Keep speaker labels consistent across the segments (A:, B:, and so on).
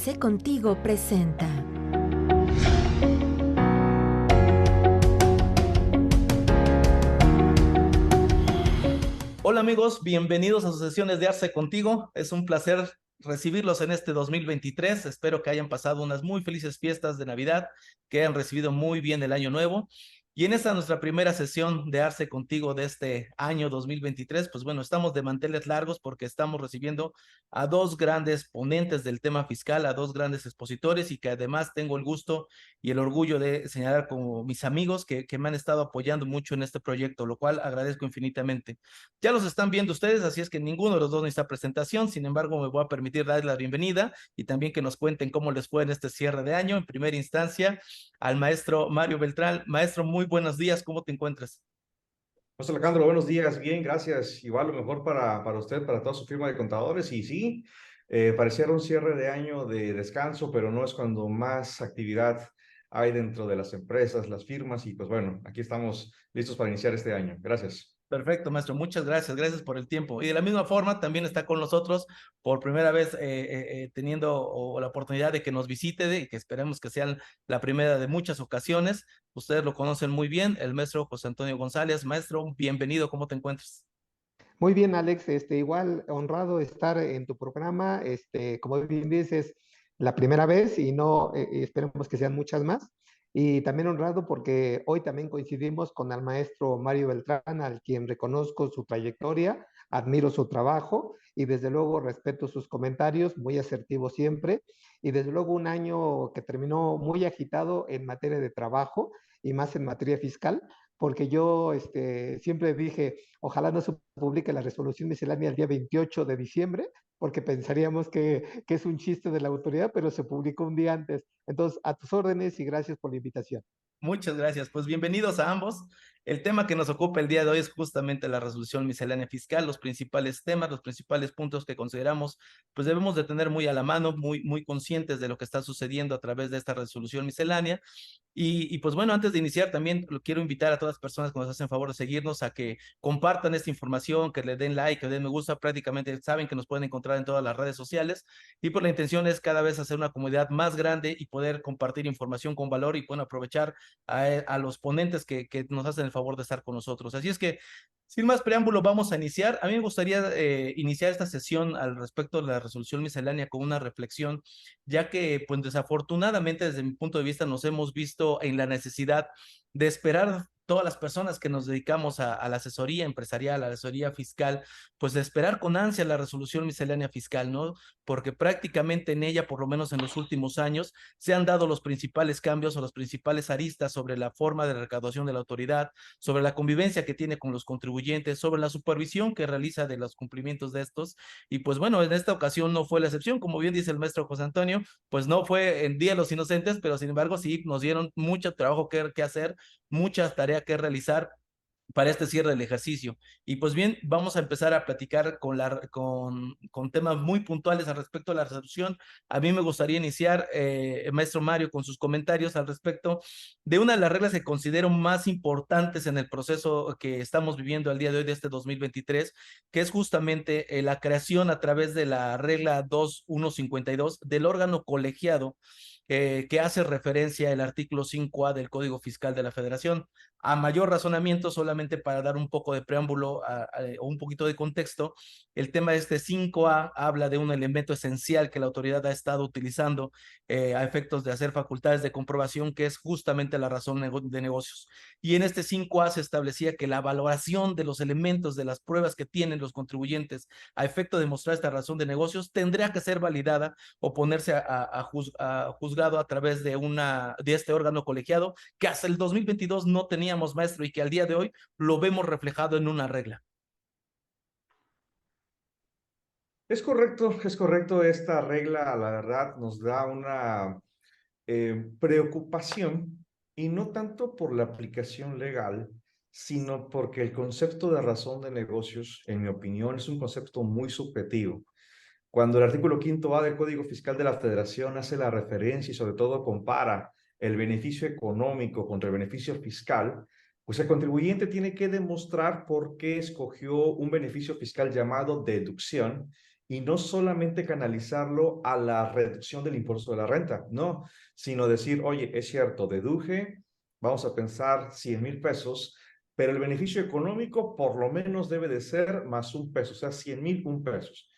A: Arce Contigo presenta.
B: Hola amigos, bienvenidos a sus sesiones de Arce Contigo. Es un placer recibirlos en este 2023. Espero que hayan pasado unas muy felices fiestas de Navidad, que hayan recibido muy bien el año nuevo. Y en esta nuestra primera sesión de Arce Contigo de este año 2023, pues bueno, estamos de manteles largos porque estamos recibiendo a dos grandes ponentes del tema fiscal, a dos grandes expositores y que además tengo el gusto y el orgullo de señalar como mis amigos que me han estado apoyando mucho en este proyecto, lo cual agradezco infinitamente. Ya los están viendo ustedes, así es que ninguno de los dos necesita presentación. Sin embargo, me voy a permitir darles la bienvenida y también que nos cuenten cómo les fue en este cierre de año. En primera instancia, al maestro Mario Beltrán. Maestro, muy buenos días, ¿cómo te encuentras?
C: José Alejandro, buenos días, bien, gracias. Igual lo mejor para usted, para toda su firma de contadores. Y sí, pareciera un cierre de año de descanso, pero no es cuando más actividad hay dentro de las empresas, las firmas. Y pues bueno, aquí estamos listos para iniciar este año. Gracias.
B: Perfecto, maestro. Muchas gracias. Gracias por el tiempo. Y de la misma forma, también está con nosotros por primera vez teniendo la oportunidad de que nos visite y que esperemos que sea la primera de muchas ocasiones. Ustedes lo conocen muy bien, el maestro José Antonio González. Maestro, bienvenido. ¿Cómo te encuentras?
D: Muy bien, Alex, igual honrado estar en tu programa, como bien dices, la primera vez y no, esperemos que sean muchas más. Y también honrado porque hoy también coincidimos con el maestro Mario Beltrán, al quien reconozco su trayectoria, admiro su trabajo y desde luego respeto sus comentarios, muy asertivos siempre. Y desde luego un año que terminó muy agitado en materia de trabajo y más en materia fiscal, porque yo siempre dije, ojalá no se publique la resolución miscelánea el día 28 de diciembre, porque pensaríamos que es un chiste de la autoridad, pero se publicó un día antes. Entonces, a tus órdenes y gracias por la invitación.
B: Muchas gracias. Pues bienvenidos a ambos. El tema que nos ocupa el día de hoy es justamente la resolución miscelánea fiscal, los principales temas, los principales puntos que consideramos, pues debemos de tener muy a la mano, muy conscientes de lo que está sucediendo a través de esta resolución miscelánea. Pues bueno, antes de iniciar también lo quiero invitar a todas las personas que nos hacen favor de seguirnos a que compartan esta información, que le den like, que le den me gusta, prácticamente saben que nos pueden encontrar en todas las redes sociales y pues la intención es cada vez hacer una comunidad más grande y poder compartir información con valor y bueno, aprovechar a los ponentes que nos hacen el favor de estar con nosotros. Así es que sin más preámbulo, vamos a iniciar. A mí me gustaría iniciar esta sesión al respecto de la resolución miscelánea con una reflexión, ya que, pues desafortunadamente, desde mi punto de vista, nos hemos visto en la necesidad de esperar todas las personas que nos dedicamos a la asesoría empresarial, a la asesoría fiscal, pues de esperar con ansia la resolución miscelánea fiscal, ¿no? Porque prácticamente en ella, por lo menos en los últimos años, se han dado los principales cambios o los principales aristas sobre la forma de recaudación de la autoridad, sobre la convivencia que tiene con los contribuyentes, sobre la supervisión que realiza de los cumplimientos de estos. Y pues bueno, en esta ocasión no fue la excepción, como bien dice el maestro José Antonio, pues no fue en Día de los Inocentes, pero sin embargo sí nos dieron mucho trabajo que hacer, mucha tarea que realizar para este cierre del ejercicio. Y pues bien, vamos a empezar a platicar con temas muy puntuales al respecto de la resolución. A mí me gustaría iniciar, maestro Mario, con sus comentarios al respecto de una de las reglas que considero más importantes en el proceso que estamos viviendo al día de hoy de este 2023, que es justamente la creación a través de la regla 2152 del órgano colegiado que hace referencia al artículo 5A del Código Fiscal de la Federación. A mayor razonamiento, solamente para dar un poco de preámbulo o un poquito de contexto, el tema de este 5A habla de un elemento esencial que la autoridad ha estado utilizando a efectos de hacer facultades de comprobación, que es justamente la razón de negocios. Y en este 5A se establecía que la valoración de los elementos de las pruebas que tienen los contribuyentes a efecto de mostrar esta razón de negocios tendría que ser validada o ponerse a juzgado a través de este órgano colegiado que hasta el 2022 no teníamos, maestro, y que al día de hoy lo vemos reflejado en una regla.
C: Es correcto. Esta regla, la verdad, nos da una preocupación y no tanto por la aplicación legal, sino porque el concepto de razón de negocios, en mi opinión, es un concepto muy subjetivo. Cuando el artículo 5A del Código Fiscal de la Federación hace la referencia y sobre todo compara el beneficio económico contra el beneficio fiscal, pues el contribuyente tiene que demostrar por qué escogió un beneficio fiscal llamado deducción y no solamente canalizarlo a la reducción del impuesto de la renta, no, sino decir, oye, es cierto, deduje, vamos a pensar 100,000 pesos, pero el beneficio económico por lo menos debe de ser más $1, o sea, 100,000 pesos.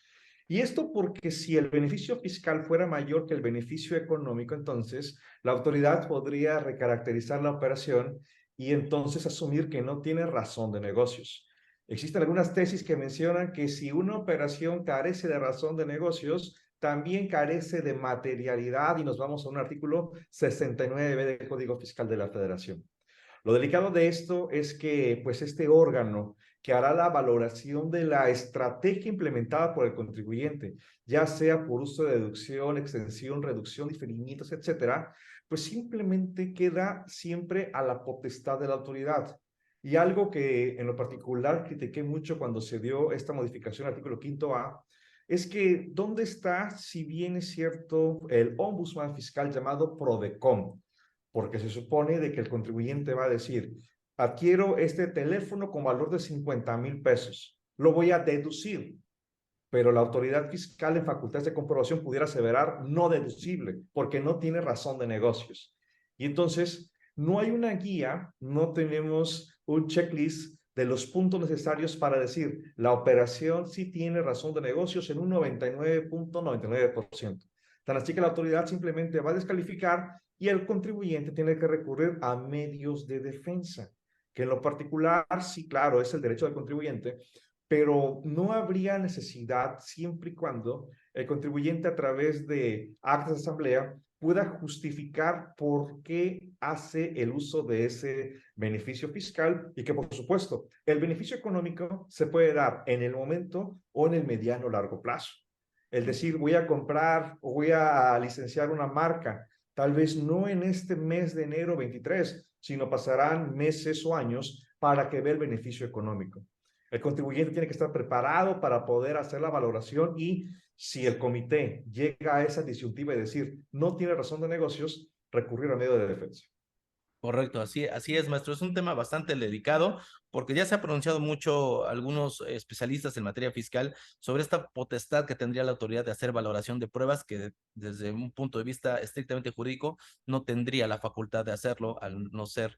C: Y esto porque si el beneficio fiscal fuera mayor que el beneficio económico, entonces la autoridad podría recaracterizar la operación y entonces asumir que no tiene razón de negocios. Existen algunas tesis que mencionan que si una operación carece de razón de negocios, también carece de materialidad, y nos vamos a un artículo 69 del Código Fiscal de la Federación. Lo delicado de esto es que, pues, este órgano que hará la valoración de la estrategia implementada por el contribuyente, ya sea por uso de deducción, extensión, reducción, diferimientos, etcétera, pues simplemente queda siempre a la potestad de la autoridad. Y algo que en lo particular critiqué mucho cuando se dio esta modificación al artículo 5A, es que ¿dónde está, si bien es cierto, el ombudsman fiscal llamado PRODECON? Porque se supone de que el contribuyente va a decir, adquiero este teléfono con valor de 50,000 pesos, lo voy a deducir, pero la autoridad fiscal en facultades de comprobación pudiera aseverar no deducible, porque no tiene razón de negocios. Y entonces, no hay una guía, no tenemos un checklist de los puntos necesarios para decir, la operación sí tiene razón de negocios en un 99.99%. Tan así que la autoridad simplemente va a descalificar y el contribuyente tiene que recurrir a medios de defensa, que en lo particular, sí, claro, es el derecho del contribuyente, pero no habría necesidad siempre y cuando el contribuyente a través de actas de asamblea pueda justificar por qué hace el uso de ese beneficio fiscal y que, por supuesto, el beneficio económico se puede dar en el momento o en el mediano o largo plazo. El decir, voy a comprar o voy a licenciar una marca, tal vez no en este mes de enero 23, sino pasarán meses o años para que vea el beneficio económico. El contribuyente tiene que estar preparado para poder hacer la valoración y si el comité llega a esa disyuntiva y decir no tiene razón de negocios, recurrir a medio de defensa.
B: Correcto, así es, maestro. Es un tema bastante delicado porque ya se ha pronunciado mucho algunos especialistas en materia fiscal sobre esta potestad que tendría la autoridad de hacer valoración de pruebas que desde un punto de vista estrictamente jurídico no tendría la facultad de hacerlo al no ser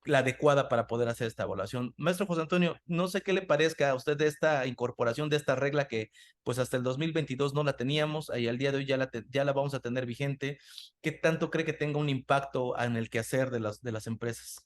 B: la adecuada para poder hacer esta evaluación. Maestro José Antonio, no sé qué le parezca a usted de esta incorporación de esta regla que pues hasta el 2022 no la teníamos y al día de hoy ya la vamos a tener vigente. ¿Qué tanto cree que tenga un impacto en el quehacer de las empresas?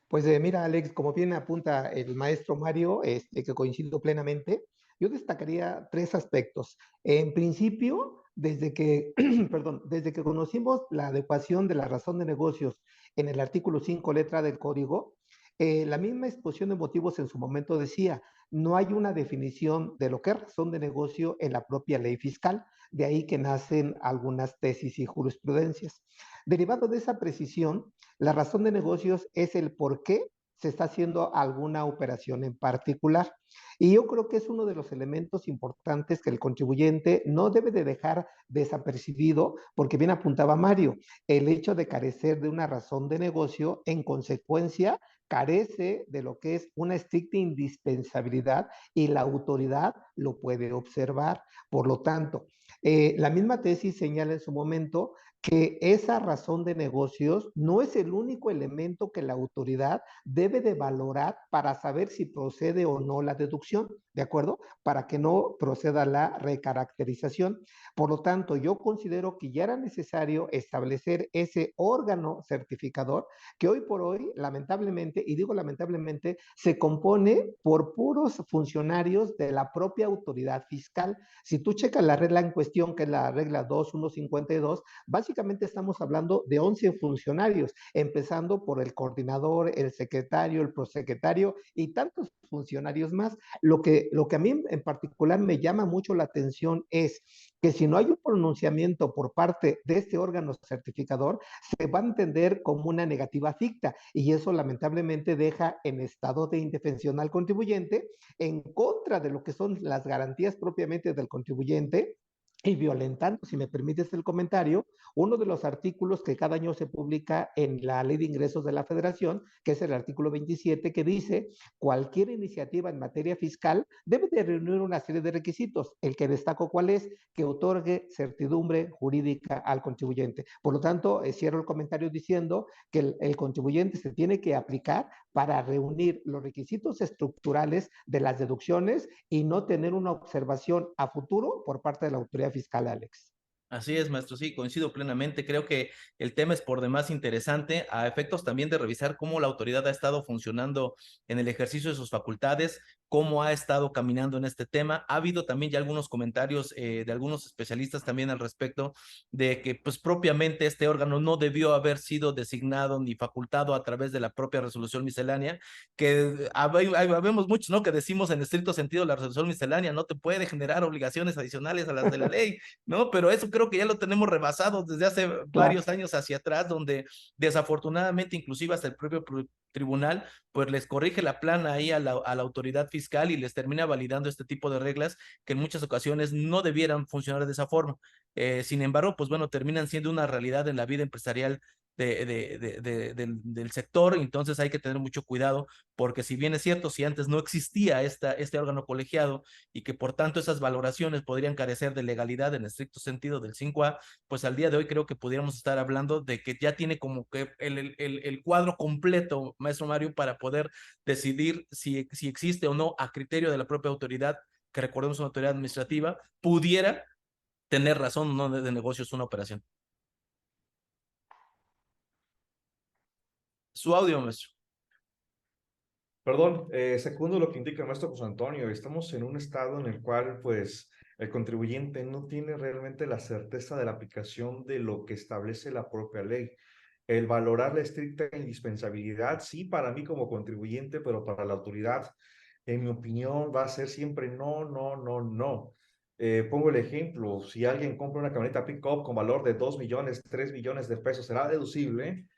D: Pues mira, Alex, como bien apunta el maestro Mario, que coincido plenamente, yo destacaría tres aspectos. En principio, desde que, perdón, desde que conocimos la adecuación de la razón de negocios en el artículo 5 letra del código, la misma exposición de motivos en su momento decía, no hay una definición de lo que es razón de negocio en la propia ley fiscal, de ahí que nacen algunas tesis y jurisprudencias. Derivado de esa precisión, la razón de negocios es el por qué se está haciendo alguna operación en particular. Y yo creo que es uno de los elementos importantes que el contribuyente no debe de dejar desapercibido, porque bien apuntaba Mario, el hecho de carecer de una razón de negocio, en consecuencia, carece de lo que es una estricta indispensabilidad y la autoridad lo puede observar. Por lo tanto, la misma tesis señala en su momento que esa razón de negocios no es el único elemento que la autoridad debe de valorar para saber si procede o no la deducción, ¿de acuerdo? Para que no proceda la recaracterización. Por lo tanto, yo considero que ya era necesario establecer ese órgano certificador que hoy por hoy, lamentablemente, y digo lamentablemente, se compone por puros funcionarios de la propia autoridad fiscal. Si tú checas la regla en cuestión, que es la regla 2152, básicamente estamos hablando de 11 funcionarios, empezando por el coordinador, el secretario, el prosecretario y tantos funcionarios más. Lo que a mí en particular me llama mucho la atención es que si no hay un pronunciamiento por parte de este órgano certificador, se va a entender como una negativa ficta y eso lamentablemente deja en estado de indefensión al contribuyente en contra de lo que son las garantías propiamente del contribuyente y violentando, si me permites el comentario, uno de los artículos que cada año se publica en la Ley de Ingresos de la Federación, que es el artículo 27, que dice: cualquier iniciativa en materia fiscal debe de reunir una serie de requisitos. El que destaco cuál es: que otorgue certidumbre jurídica al contribuyente. Por lo tanto, cierro el comentario diciendo que el contribuyente se tiene que aplicar para reunir los requisitos estructurales de las deducciones y no tener una observación a futuro por parte de la autoridad fiscal, Alex.
B: Así es, maestro, sí, coincido plenamente. Creo que el tema es por demás interesante, a efectos también de revisar cómo la autoridad ha estado funcionando en el ejercicio de sus facultades, cómo ha estado caminando en este tema. Ha habido también ya algunos comentarios de algunos especialistas también al respecto de que pues propiamente este órgano no debió haber sido designado ni facultado a través de la propia resolución miscelánea, que habemos muchos, ¿no? Que decimos en estricto sentido la resolución miscelánea no te puede generar obligaciones adicionales a las de la ley, ¿no? Pero eso creo que ya lo tenemos rebasado desde hace varios años hacia atrás, donde desafortunadamente inclusive hasta el propio tribunal pues les corrige la plana ahí a la autoridad fiscal y les termina validando este tipo de reglas que en muchas ocasiones no debieran funcionar de esa forma. Sin embargo, pues bueno, terminan siendo una realidad en la vida empresarial del sector, entonces hay que tener mucho cuidado, porque si bien es cierto, si antes no existía este órgano colegiado y que por tanto esas valoraciones podrían carecer de legalidad en estricto sentido del 5A, pues al día de hoy creo que pudiéramos estar hablando de que ya tiene como que el cuadro completo, maestro Mario, para poder decidir si existe o no a criterio de la propia autoridad, que recordemos una autoridad administrativa, pudiera tener razón o no de negocios una operación. Su audio, maestro.
C: Perdón, segundo lo que indica el maestro José Antonio, estamos en un estado en el cual, pues, el contribuyente no tiene realmente la certeza de la aplicación de lo que establece la propia ley. El valorar la estricta indispensabilidad, sí, para mí como contribuyente, pero para la autoridad, en mi opinión, va a ser siempre no, no, no, no. Pongo el ejemplo, si alguien compra una camioneta pick-up con valor de 2 millones, 3 millones de pesos, ¿será deducible?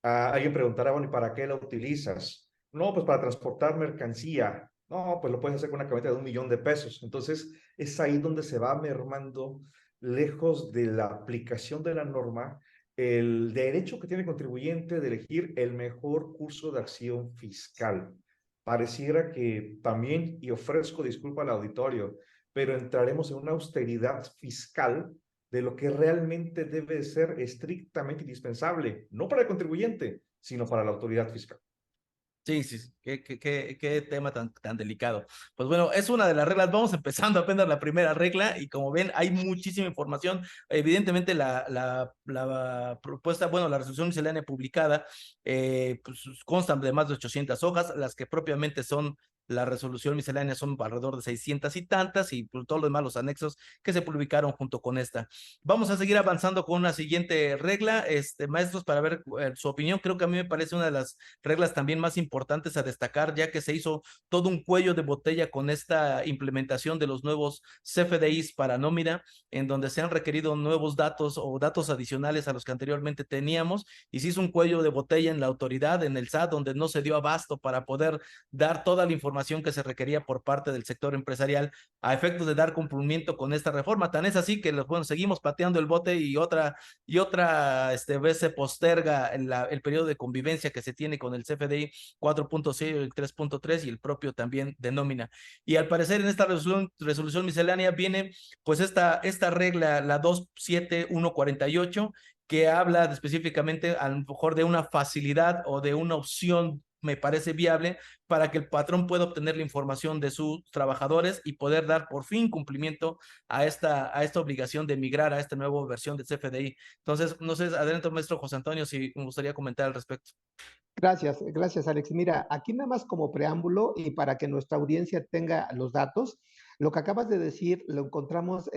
C: Alguien preguntará, bueno, ¿y para qué la utilizas? No, pues para transportar mercancía. No, pues lo puedes hacer con una camioneta de 1 millón de pesos. Entonces, es ahí donde se va mermando, lejos de la aplicación de la norma, el derecho que tiene el contribuyente de elegir el mejor curso de acción fiscal. Pareciera que también, y ofrezco disculpa al auditorio, pero entraremos en una austeridad fiscal de lo que realmente debe ser estrictamente indispensable, no para el contribuyente, sino para la autoridad fiscal.
B: Sí, sí, sí. Qué tema tan delicado. Pues bueno, es una de las reglas. Vamos empezando apenas la primera regla y como ven, hay muchísima información. Evidentemente, la propuesta, bueno, la resolución miscelánea publicada, pues constan de más de 800 hojas, las que propiamente son la resolución miscelánea son alrededor de 600 y tantas y pues, todo lo demás, los anexos que se publicaron junto con esta. Vamos a seguir avanzando con una siguiente regla, maestros, para ver su opinión. Creo que a mí me parece una de las reglas también más importantes a destacar, ya que se hizo todo un cuello de botella con esta implementación de los nuevos CFDIs para nómina, en donde se han requerido nuevos datos o datos adicionales a los que anteriormente teníamos, y se hizo un cuello de botella en la autoridad, en el SAT, donde no se dio abasto para poder dar toda la información que se requería por parte del sector empresarial a efectos de dar cumplimiento con esta reforma. Tan es así que, bueno, seguimos pateando el bote y otra vez se posterga el periodo de convivencia que se tiene con el CFDI 4.6, el 3.3 y el propio también de nómina. Y al parecer en esta resolución miscelánea viene pues esta regla, la 27148, que habla específicamente a lo mejor de una facilidad o de una opción, me parece viable, para que el patrón pueda obtener la información de sus trabajadores y poder dar por fin cumplimiento a esta obligación de migrar a esta nueva versión de CFDI. Entonces, no sé, adelante, maestro José Antonio, si me gustaría comentar al respecto.
D: Gracias, Alex. Mira, aquí nada más como preámbulo y para que nuestra audiencia tenga los datos, lo que acabas de decir lo encontramos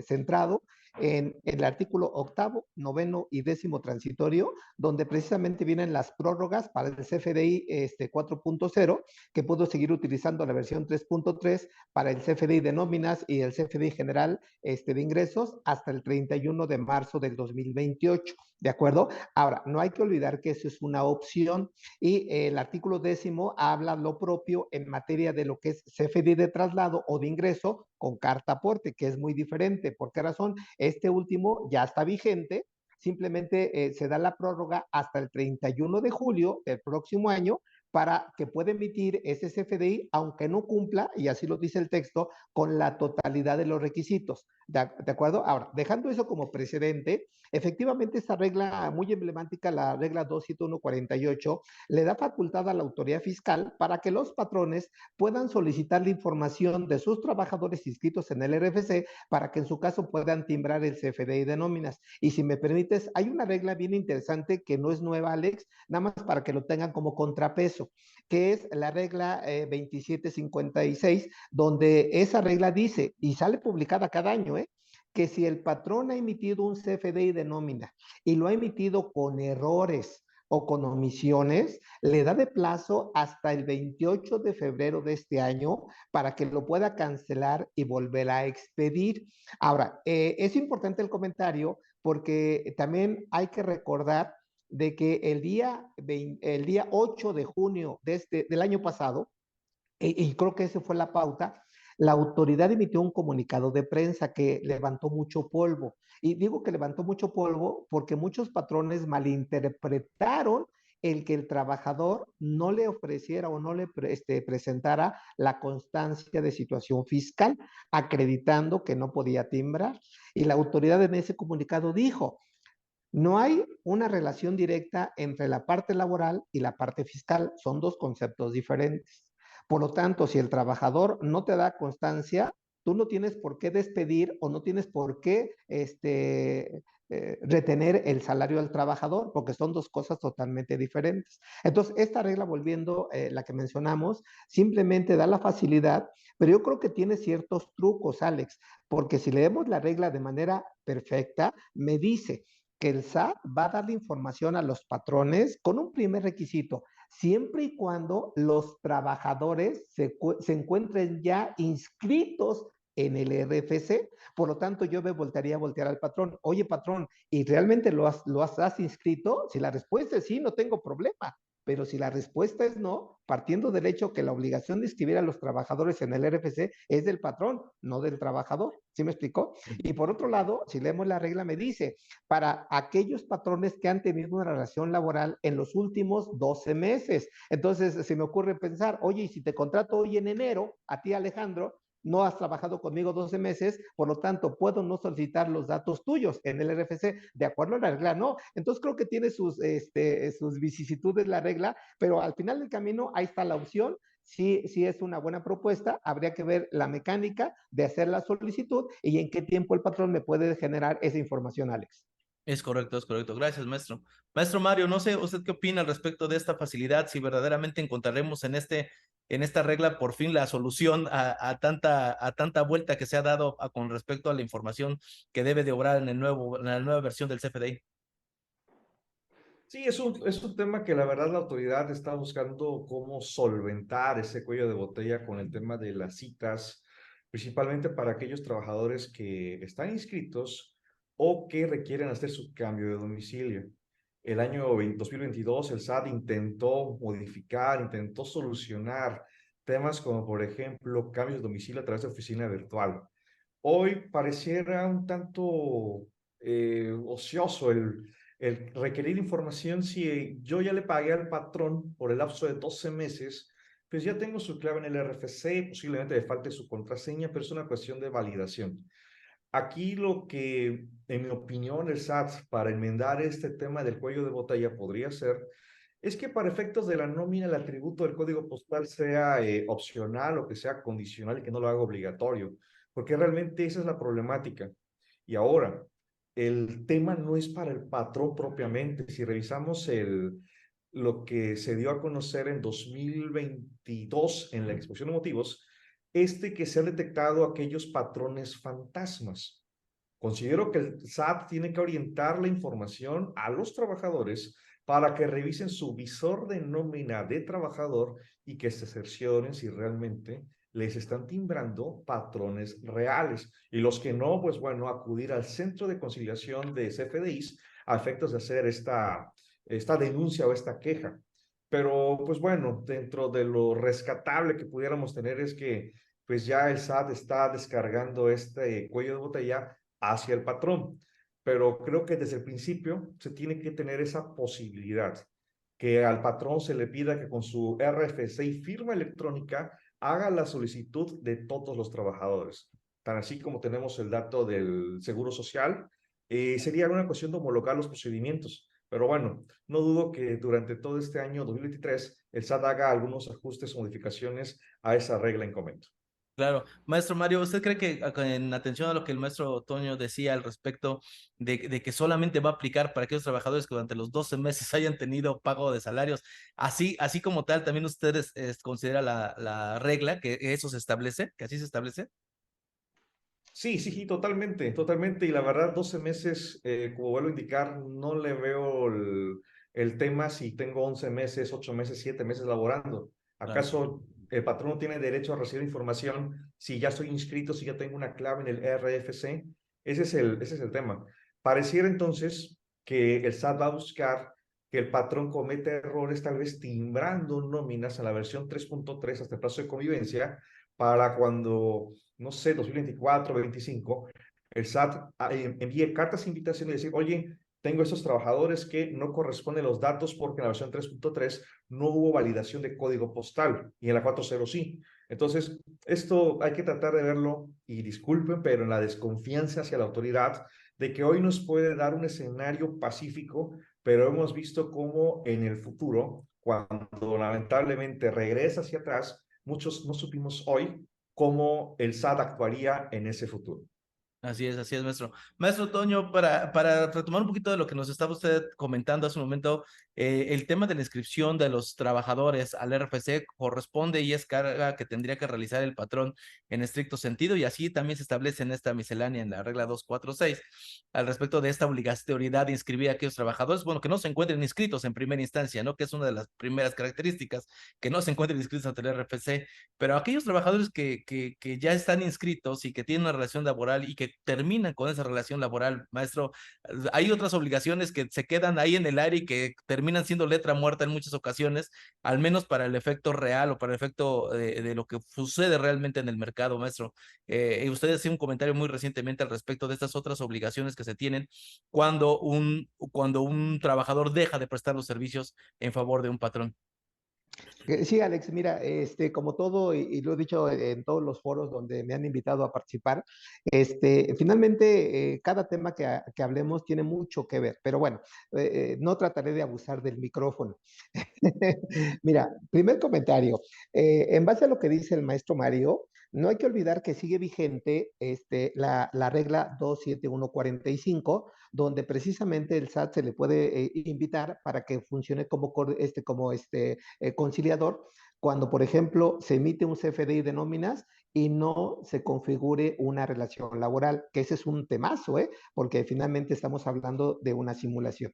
D: centrado en el artículo 8º, 9º y 10º transitorio, donde precisamente vienen las prórrogas para el CFDI 4.0, que puedo seguir utilizando la versión 3.3 para el CFDI de nóminas y el CFDI general de ingresos hasta el 31 de marzo del 2028. ¿De acuerdo? Ahora, no hay que olvidar que eso es una opción y el artículo 10º habla lo propio en materia de lo que es CFDI de traslado o de ingreso con carta aporte, que es muy diferente. ¿Por qué razón? Este último ya está vigente, simplemente se da la prórroga hasta el 31 de julio del próximo año para que pueda emitir ese CFDI, aunque no cumpla, y así lo dice el texto, con la totalidad de los requisitos. ¿De acuerdo? Ahora, dejando eso como precedente, efectivamente esta regla muy emblemática, la regla 27148, le da facultad a la autoridad fiscal para que los patrones puedan solicitar la información de sus trabajadores inscritos en el RFC para que en su caso puedan timbrar el CFDI de nóminas. Y si me permites, hay una regla bien interesante que no es nueva, Alex, nada más para que lo tengan como contrapeso, que es la regla 2756, donde esa regla dice, y sale publicada cada año, que si el patrón ha emitido un CFDI de nómina y lo ha emitido con errores o con omisiones, le da de plazo hasta el 28 de febrero de este año para que lo pueda cancelar y volver a expedir. Ahora, es importante el comentario porque también hay que recordar de que el día 8 de junio del año pasado, y creo que esa fue la pauta, la autoridad emitió un comunicado de prensa que levantó mucho polvo. Y digo que levantó mucho polvo porque muchos patrones malinterpretaron el que el trabajador no le ofreciera o no le presentara la constancia de situación fiscal, acreditando que no podía timbrar. Y la autoridad en ese comunicado dijo, no hay una relación directa entre la parte laboral y la parte fiscal, son dos conceptos diferentes. Por lo tanto, si el trabajador no te da constancia, tú no tienes por qué despedir o no tienes por qué retener el salario del trabajador, porque son dos cosas totalmente diferentes. Entonces, esta regla, volviendo la que mencionamos, simplemente da la facilidad, pero yo creo que tiene ciertos trucos, Alex, porque si leemos la regla de manera perfecta, me dice que el SAT va a dar la información a los patrones con un primer requisito, siempre y cuando los trabajadores se encuentren ya inscritos en el RFC. Por lo tanto, yo me voltearía a voltear al patrón. Oye, patrón, ¿y realmente has inscrito? Si la respuesta es sí, no tengo problema. Pero si la respuesta es no, partiendo del hecho que la obligación de inscribir a los trabajadores en el RFC es del patrón, no del trabajador. ¿Sí me explicó? Y por otro lado, si leemos la regla, me dice, para aquellos patrones que han tenido una relación laboral en los últimos 12 meses. Entonces, se me ocurre pensar, oye, y si te contrato hoy en enero, a ti, Alejandro, no has trabajado conmigo 12 meses, por lo tanto, puedo no solicitar los datos tuyos en el RFC, de acuerdo a la regla, no. Entonces, creo que tiene sus vicisitudes la regla, pero al final del camino, ahí está la opción. Sí, sí es una buena propuesta, habría que ver la mecánica de hacer la solicitud y en qué tiempo el patrón me puede generar esa información, Alex.
B: Es correcto, es correcto. Gracias, maestro. Maestro Mario, no sé, ¿usted qué opina al respecto de esta facilidad? Si verdaderamente encontraremos en esta regla por fin la solución a tanta vuelta que se ha dado con respecto a la información que debe de obrar en la nueva versión del CFDI.
C: Sí, es un tema que la verdad la autoridad está buscando cómo solventar ese cuello de botella con el tema de las citas, principalmente para aquellos trabajadores que están inscritos o que requieren hacer su cambio de domicilio. El año 2022 el SAT intentó modificar, intentó solucionar temas como, por ejemplo, cambios de domicilio a través de oficina virtual. Hoy pareciera un tanto ocioso el requerir información si yo ya le pagué al patrón por el lapso de 12 meses, pues ya tengo su clave en el RFC, posiblemente le falte su contraseña, pero es una cuestión de validación. Aquí lo que, en mi opinión, el SAT para enmendar este tema del cuello de botella podría ser, es que para efectos de la nómina el atributo del código postal sea opcional o que sea condicional y que no lo haga obligatorio, porque realmente esa es la problemática. Y ahora, el tema no es para el patrón propiamente. Si revisamos lo que se dio a conocer en 2022 en la exposición de motivos, que se han detectado aquellos patrones fantasmas. Considero que el SAT tiene que orientar la información a los trabajadores para que revisen su visor de nómina de trabajador y que se cercioren si realmente les están timbrando patrones reales. Y los que no, pues bueno, acudir al Centro de Conciliación de CFDIs a efectos de hacer esta denuncia o esta queja. Pero pues bueno, dentro de lo rescatable que pudiéramos tener es que pues ya el SAT está descargando este cuello de botella hacia el patrón. Pero creo que desde el principio se tiene que tener esa posibilidad, que al patrón se le pida que con su RFC y firma electrónica haga la solicitud de todos los trabajadores. Tan así como tenemos el dato del Seguro Social, sería una cuestión de homologar los procedimientos. Pero bueno, no dudo que durante todo este año 2023 el SAT haga algunos ajustes o modificaciones a esa regla en comento.
B: Claro, maestro Mario, ¿usted cree que en atención a lo que el maestro Toño decía al respecto de que solamente va a aplicar para aquellos trabajadores que durante los 12 meses hayan tenido pago de salarios, así como tal, también ustedes considera la regla que eso se establece, que así se establece?
C: Sí, sí, sí, totalmente, totalmente. Y la verdad, 12 meses, como vuelvo a indicar, no le veo el tema si tengo 11 meses, 8 meses, 7 meses laborando.
B: Claro.
C: ¿Acaso el patrón no tiene derecho a recibir información si ya estoy inscrito, si ya tengo una clave en el RFC? Ese es el tema. Pareciera entonces que el SAT va a buscar que el patrón cometa errores, tal vez timbrando nóminas en la versión 3.3 hasta el plazo de convivencia, para cuando no sé, 2024, 2025, el SAT envíe cartas de invitación y decir, oye, tengo estos trabajadores que no corresponden los datos porque en la versión 3.3 no hubo validación de código postal y en la 4.0 sí. Entonces, esto hay que tratar de verlo, y disculpen, pero en la desconfianza hacia la autoridad de que hoy nos puede dar un escenario pacífico, pero hemos visto cómo en el futuro, cuando lamentablemente regresa hacia atrás, muchos no supimos hoy cómo el SAT actuaría en ese futuro.
B: Así es, maestro. Maestro Toño, para retomar un poquito de lo que nos estaba usted comentando hace un momento, el tema de la inscripción de los trabajadores al RFC corresponde y es carga que tendría que realizar el patrón en estricto sentido, y así también se establece en esta miscelánea, en la regla 246, al respecto de esta obligatoriedad de inscribir a aquellos trabajadores, bueno, que no se encuentren inscritos en primera instancia, ¿no? Que es una de las primeras características, que no se encuentren inscritos ante el RFC, pero aquellos trabajadores que ya están inscritos y que tienen una relación laboral y que terminan con esa relación laboral, maestro, hay otras obligaciones que se quedan ahí en el aire y que terminan siendo letra muerta en muchas ocasiones, al menos para el efecto real o para el efecto de lo que sucede realmente en el mercado, maestro. Usted hacía un comentario muy recientemente al respecto de estas otras obligaciones que se tienen cuando un trabajador deja de prestar los servicios en favor de un patrón.
D: Sí, Alex, mira, como todo, y lo he dicho en todos los foros donde me han invitado a participar, finalmente cada tema que hablemos tiene mucho que ver, pero bueno, no trataré de abusar del micrófono. Mira, primer comentario, en base a lo que dice el maestro Mario, no hay que olvidar que sigue vigente la regla 27145, donde precisamente el SAT se le puede invitar para que funcione como conciliador cuando, por ejemplo, se emite un CFDI de nóminas y no se configure una relación laboral, que ese es un temazo, porque finalmente estamos hablando de una simulación.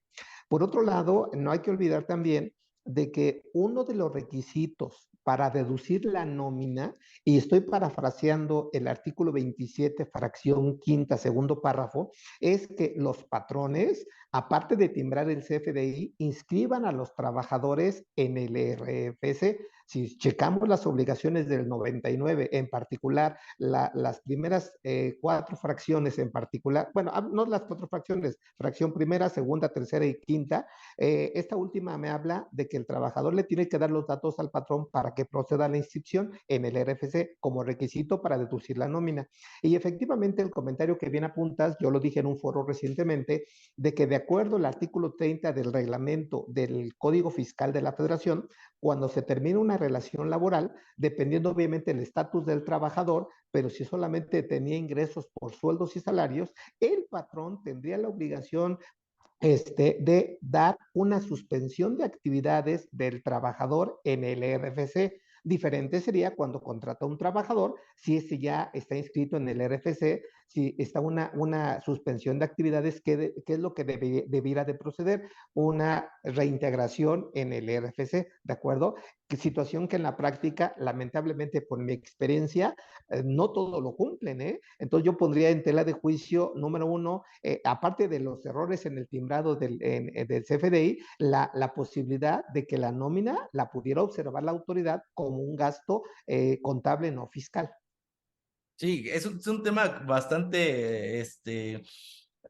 D: Por otro lado, no hay que olvidar también de que uno de los requisitos para deducir la nómina, y estoy parafraseando el artículo 27, fracción quinta, segundo párrafo, es que los patrones, aparte de timbrar el CFDI, inscriban a los trabajadores en el RFC. Si checamos las obligaciones del 99, en particular las primeras 4 fracciones en particular, bueno, no las 4 fracciones, fracción primera, segunda, tercera y quinta, esta última me habla de que el trabajador le tiene que dar los datos al patrón para que proceda a la inscripción en el RFC como requisito para deducir la nómina. Y efectivamente el comentario que bien apuntas, yo lo dije en un foro recientemente, de que de acuerdo al artículo 30 del reglamento del Código Fiscal de la Federación, cuando se termina una relación laboral, dependiendo obviamente del estatus del trabajador, pero si solamente tenía ingresos por sueldos y salarios, el patrón tendría la obligación de dar una suspensión de actividades del trabajador en el RFC. Diferente sería cuando contrata a un trabajador, si ese ya está inscrito en el RFC, si está una suspensión de actividades, ¿qué es lo que debiera de proceder? Una reintegración en el RFC, ¿de acuerdo? Situación que en la práctica, lamentablemente por mi experiencia, no todo lo cumplen, ¿eh? Entonces yo pondría en tela de juicio, número uno, aparte de los errores en el timbrado del CFDI, la posibilidad de que la nómina la pudiera observar la autoridad como un gasto contable no fiscal.
B: Sí, es un tema bastante,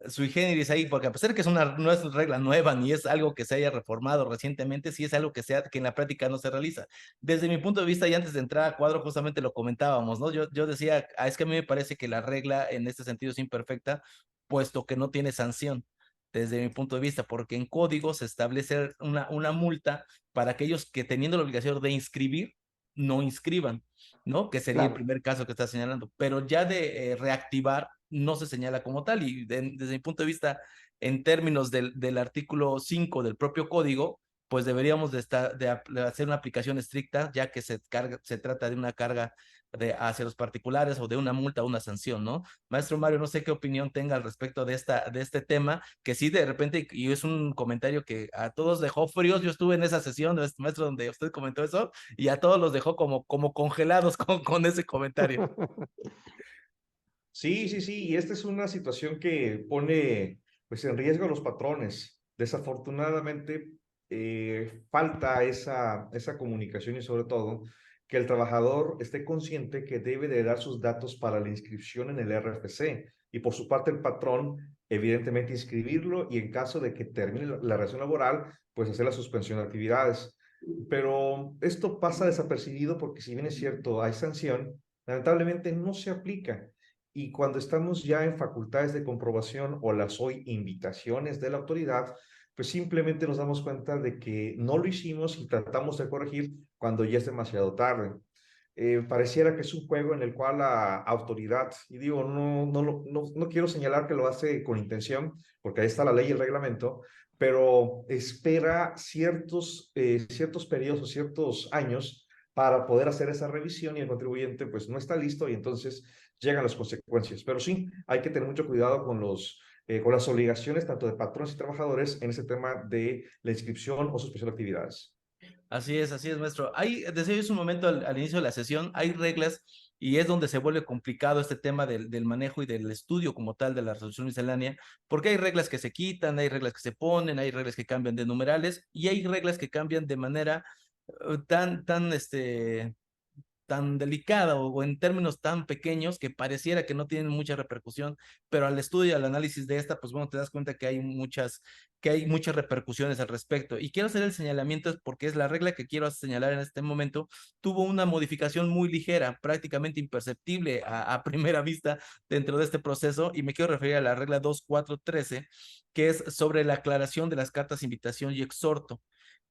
B: sui generis ahí, porque a pesar de que no es regla nueva ni es algo que se haya reformado recientemente, sí es algo que en la práctica no se realiza. Desde mi punto de vista, y antes de entrar a cuadro, justamente lo comentábamos, ¿no? Yo decía, es que a mí me parece que la regla en este sentido es imperfecta, puesto que no tiene sanción, desde mi punto de vista, porque en código se establece una multa para aquellos que teniendo la obligación de inscribir, no inscriban, ¿no? Que sería el
D: Claro.
B: primer caso que está señalando, pero ya de reactivar no se señala como tal y desde mi punto de vista, en términos del artículo 5 del propio código, pues deberíamos de hacer una aplicación estricta, ya que se trata de una carga hacia los particulares o de una multa o una sanción, ¿no? Maestro Mario, no sé qué opinión tenga al respecto de este tema, que sí de repente, y es un comentario que a todos dejó fríos, yo estuve en esa sesión, maestro, donde usted comentó eso, y a todos los dejó como congelados con ese comentario.
C: Sí, sí, sí, y esta es una situación que pone pues en riesgo a los patrones. Desafortunadamente, falta esa comunicación y sobre todo que el trabajador esté consciente que debe de dar sus datos para la inscripción en el RFC y por su parte el patrón evidentemente inscribirlo y en caso de que termine la relación laboral, pues hacer la suspensión de actividades. Pero esto pasa desapercibido porque si bien es cierto, hay sanción, lamentablemente no se aplica. Y cuando estamos ya en facultades de comprobación o las hoy invitaciones de la autoridad, pues simplemente nos damos cuenta de que no lo hicimos y tratamos de corregir cuando ya es demasiado tarde. Pareciera que es un juego en el cual la autoridad, y digo, no quiero señalar que lo hace con intención, porque ahí está la ley y el reglamento, pero espera ciertos periodos o ciertos años para poder hacer esa revisión y el contribuyente pues no está listo y entonces llegan las consecuencias. Pero sí, hay que tener mucho cuidado con las obligaciones tanto de patrones y trabajadores en ese tema de la inscripción o suspensión de actividades.
B: Así es, maestro. Decía yo hace un momento al inicio de la sesión, hay reglas y es donde se vuelve complicado este tema del manejo y del estudio como tal de la resolución miscelánea, porque hay reglas que se quitan, hay reglas que se ponen, hay reglas que cambian de numerales y hay reglas que cambian de manera tan delicada o en términos tan pequeños que pareciera que no tienen mucha repercusión, pero al estudio y al análisis de esta, pues bueno, te das cuenta que hay muchas repercusiones al respecto. Y quiero hacer el señalamiento porque es la regla que quiero señalar en este momento, tuvo una modificación muy ligera, prácticamente imperceptible a primera vista dentro de este proceso, y me quiero referir a la regla 2413, que es sobre la aclaración de las cartas invitación y exhorto,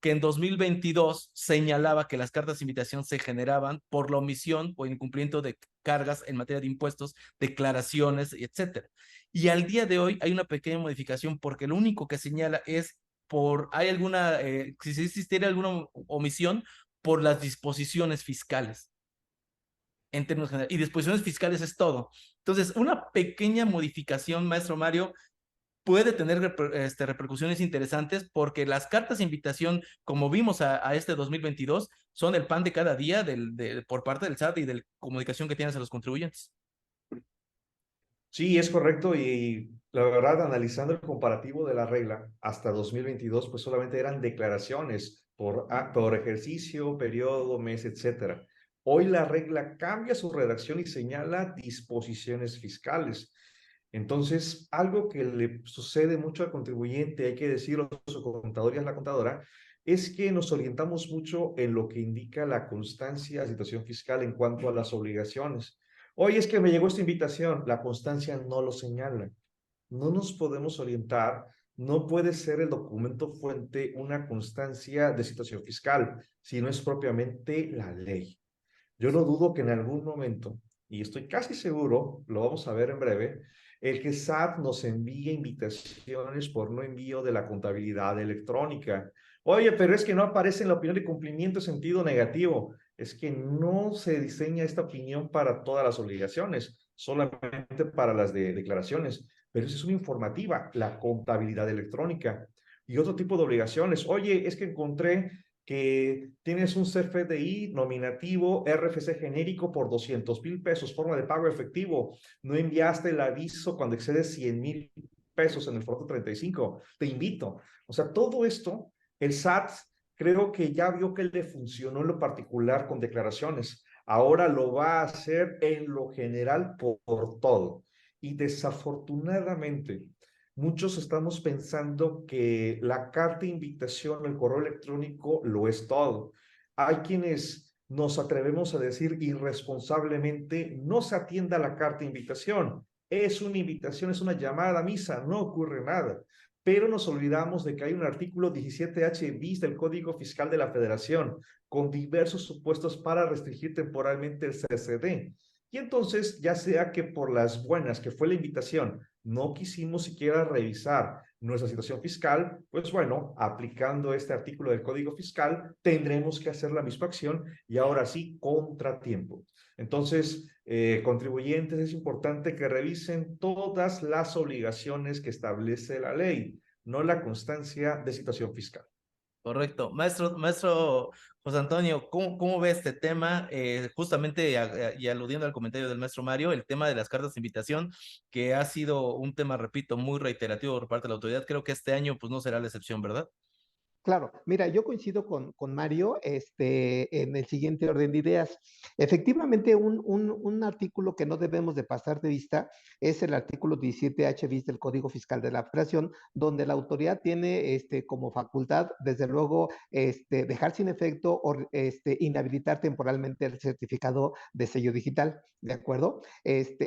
B: que en 2022 señalaba que las cartas de invitación se generaban por la omisión o incumplimiento de cargas en materia de impuestos, declaraciones, etcétera. Y al día de hoy hay una pequeña modificación porque lo único que señala es si existiera alguna omisión por las disposiciones fiscales en términos generales. Y disposiciones fiscales es todo. Entonces, una pequeña modificación, maestro Mario, puede tener repercusiones interesantes porque las cartas de invitación, como vimos a este 2022, son el pan de cada día por parte del SAT y de la comunicación que tienes a los contribuyentes.
C: Sí, es correcto y la verdad, analizando el comparativo de la regla hasta 2022, pues solamente eran declaraciones por ejercicio, periodo, mes, etcétera. Hoy la regla cambia su redacción y señala disposiciones fiscales. Entonces, algo que le sucede mucho al contribuyente, hay que decirlo a su contador y a la contadora, es que nos orientamos mucho en lo que indica la constancia de situación fiscal en cuanto a las obligaciones. Oye, es que me llegó esta invitación, la constancia no lo señala. No nos podemos orientar, no puede ser el documento fuente una constancia de situación fiscal, si no es propiamente la ley. Yo no dudo que en algún momento, y estoy casi seguro, lo vamos a ver en breve, el que SAT nos envíe invitaciones por no envío de la contabilidad electrónica. Oye, pero es que no aparece en la opinión de cumplimiento en sentido negativo. Es que no se diseña esta opinión para todas las obligaciones, solamente para las de declaraciones, pero esa es una informativa, la contabilidad electrónica y otro tipo de obligaciones. Oye, es que encontré que tienes un CFDI nominativo RFC genérico por 200,000 pesos, forma de pago efectivo. No enviaste el aviso cuando excede 100,000 pesos en el formato 35. Te invito. O sea, todo esto, el SAT creo que ya vio que le funcionó en lo particular con declaraciones. Ahora lo va a hacer en lo general por todo. Y desafortunadamente, muchos estamos pensando que la carta de invitación, el correo electrónico, lo es todo. Hay quienes nos atrevemos a decir irresponsablemente, no se atienda la carta de invitación. Es una invitación, es una llamada a misa, no ocurre nada. Pero nos olvidamos de que hay un artículo 17H bis del Código Fiscal de la Federación con diversos supuestos para restringir temporalmente el CCD. Y entonces, ya sea que por las buenas, que fue la invitación, no quisimos siquiera revisar nuestra situación fiscal, pues bueno, aplicando este artículo del Código Fiscal, tendremos que hacer la misma acción y ahora sí, contratiempo. Entonces, contribuyentes, es importante que revisen todas las obligaciones que establece la ley, no la constancia de situación fiscal.
B: Correcto. Maestro José Antonio, ¿cómo ve este tema? Justamente y aludiendo al comentario del maestro Mario, el tema de las cartas de invitación, que ha sido un tema, repito, muy reiterativo por parte de la autoridad. Creo que este año pues no será la excepción, ¿verdad?
D: Claro, mira, yo coincido con Mario en el siguiente orden de ideas. Efectivamente, un artículo que no debemos de pasar de vista es el artículo 17H bis del Código Fiscal de la Federación, donde la autoridad tiene como facultad, desde luego, dejar sin efecto o inhabilitar temporalmente el certificado de sello digital, ¿de acuerdo?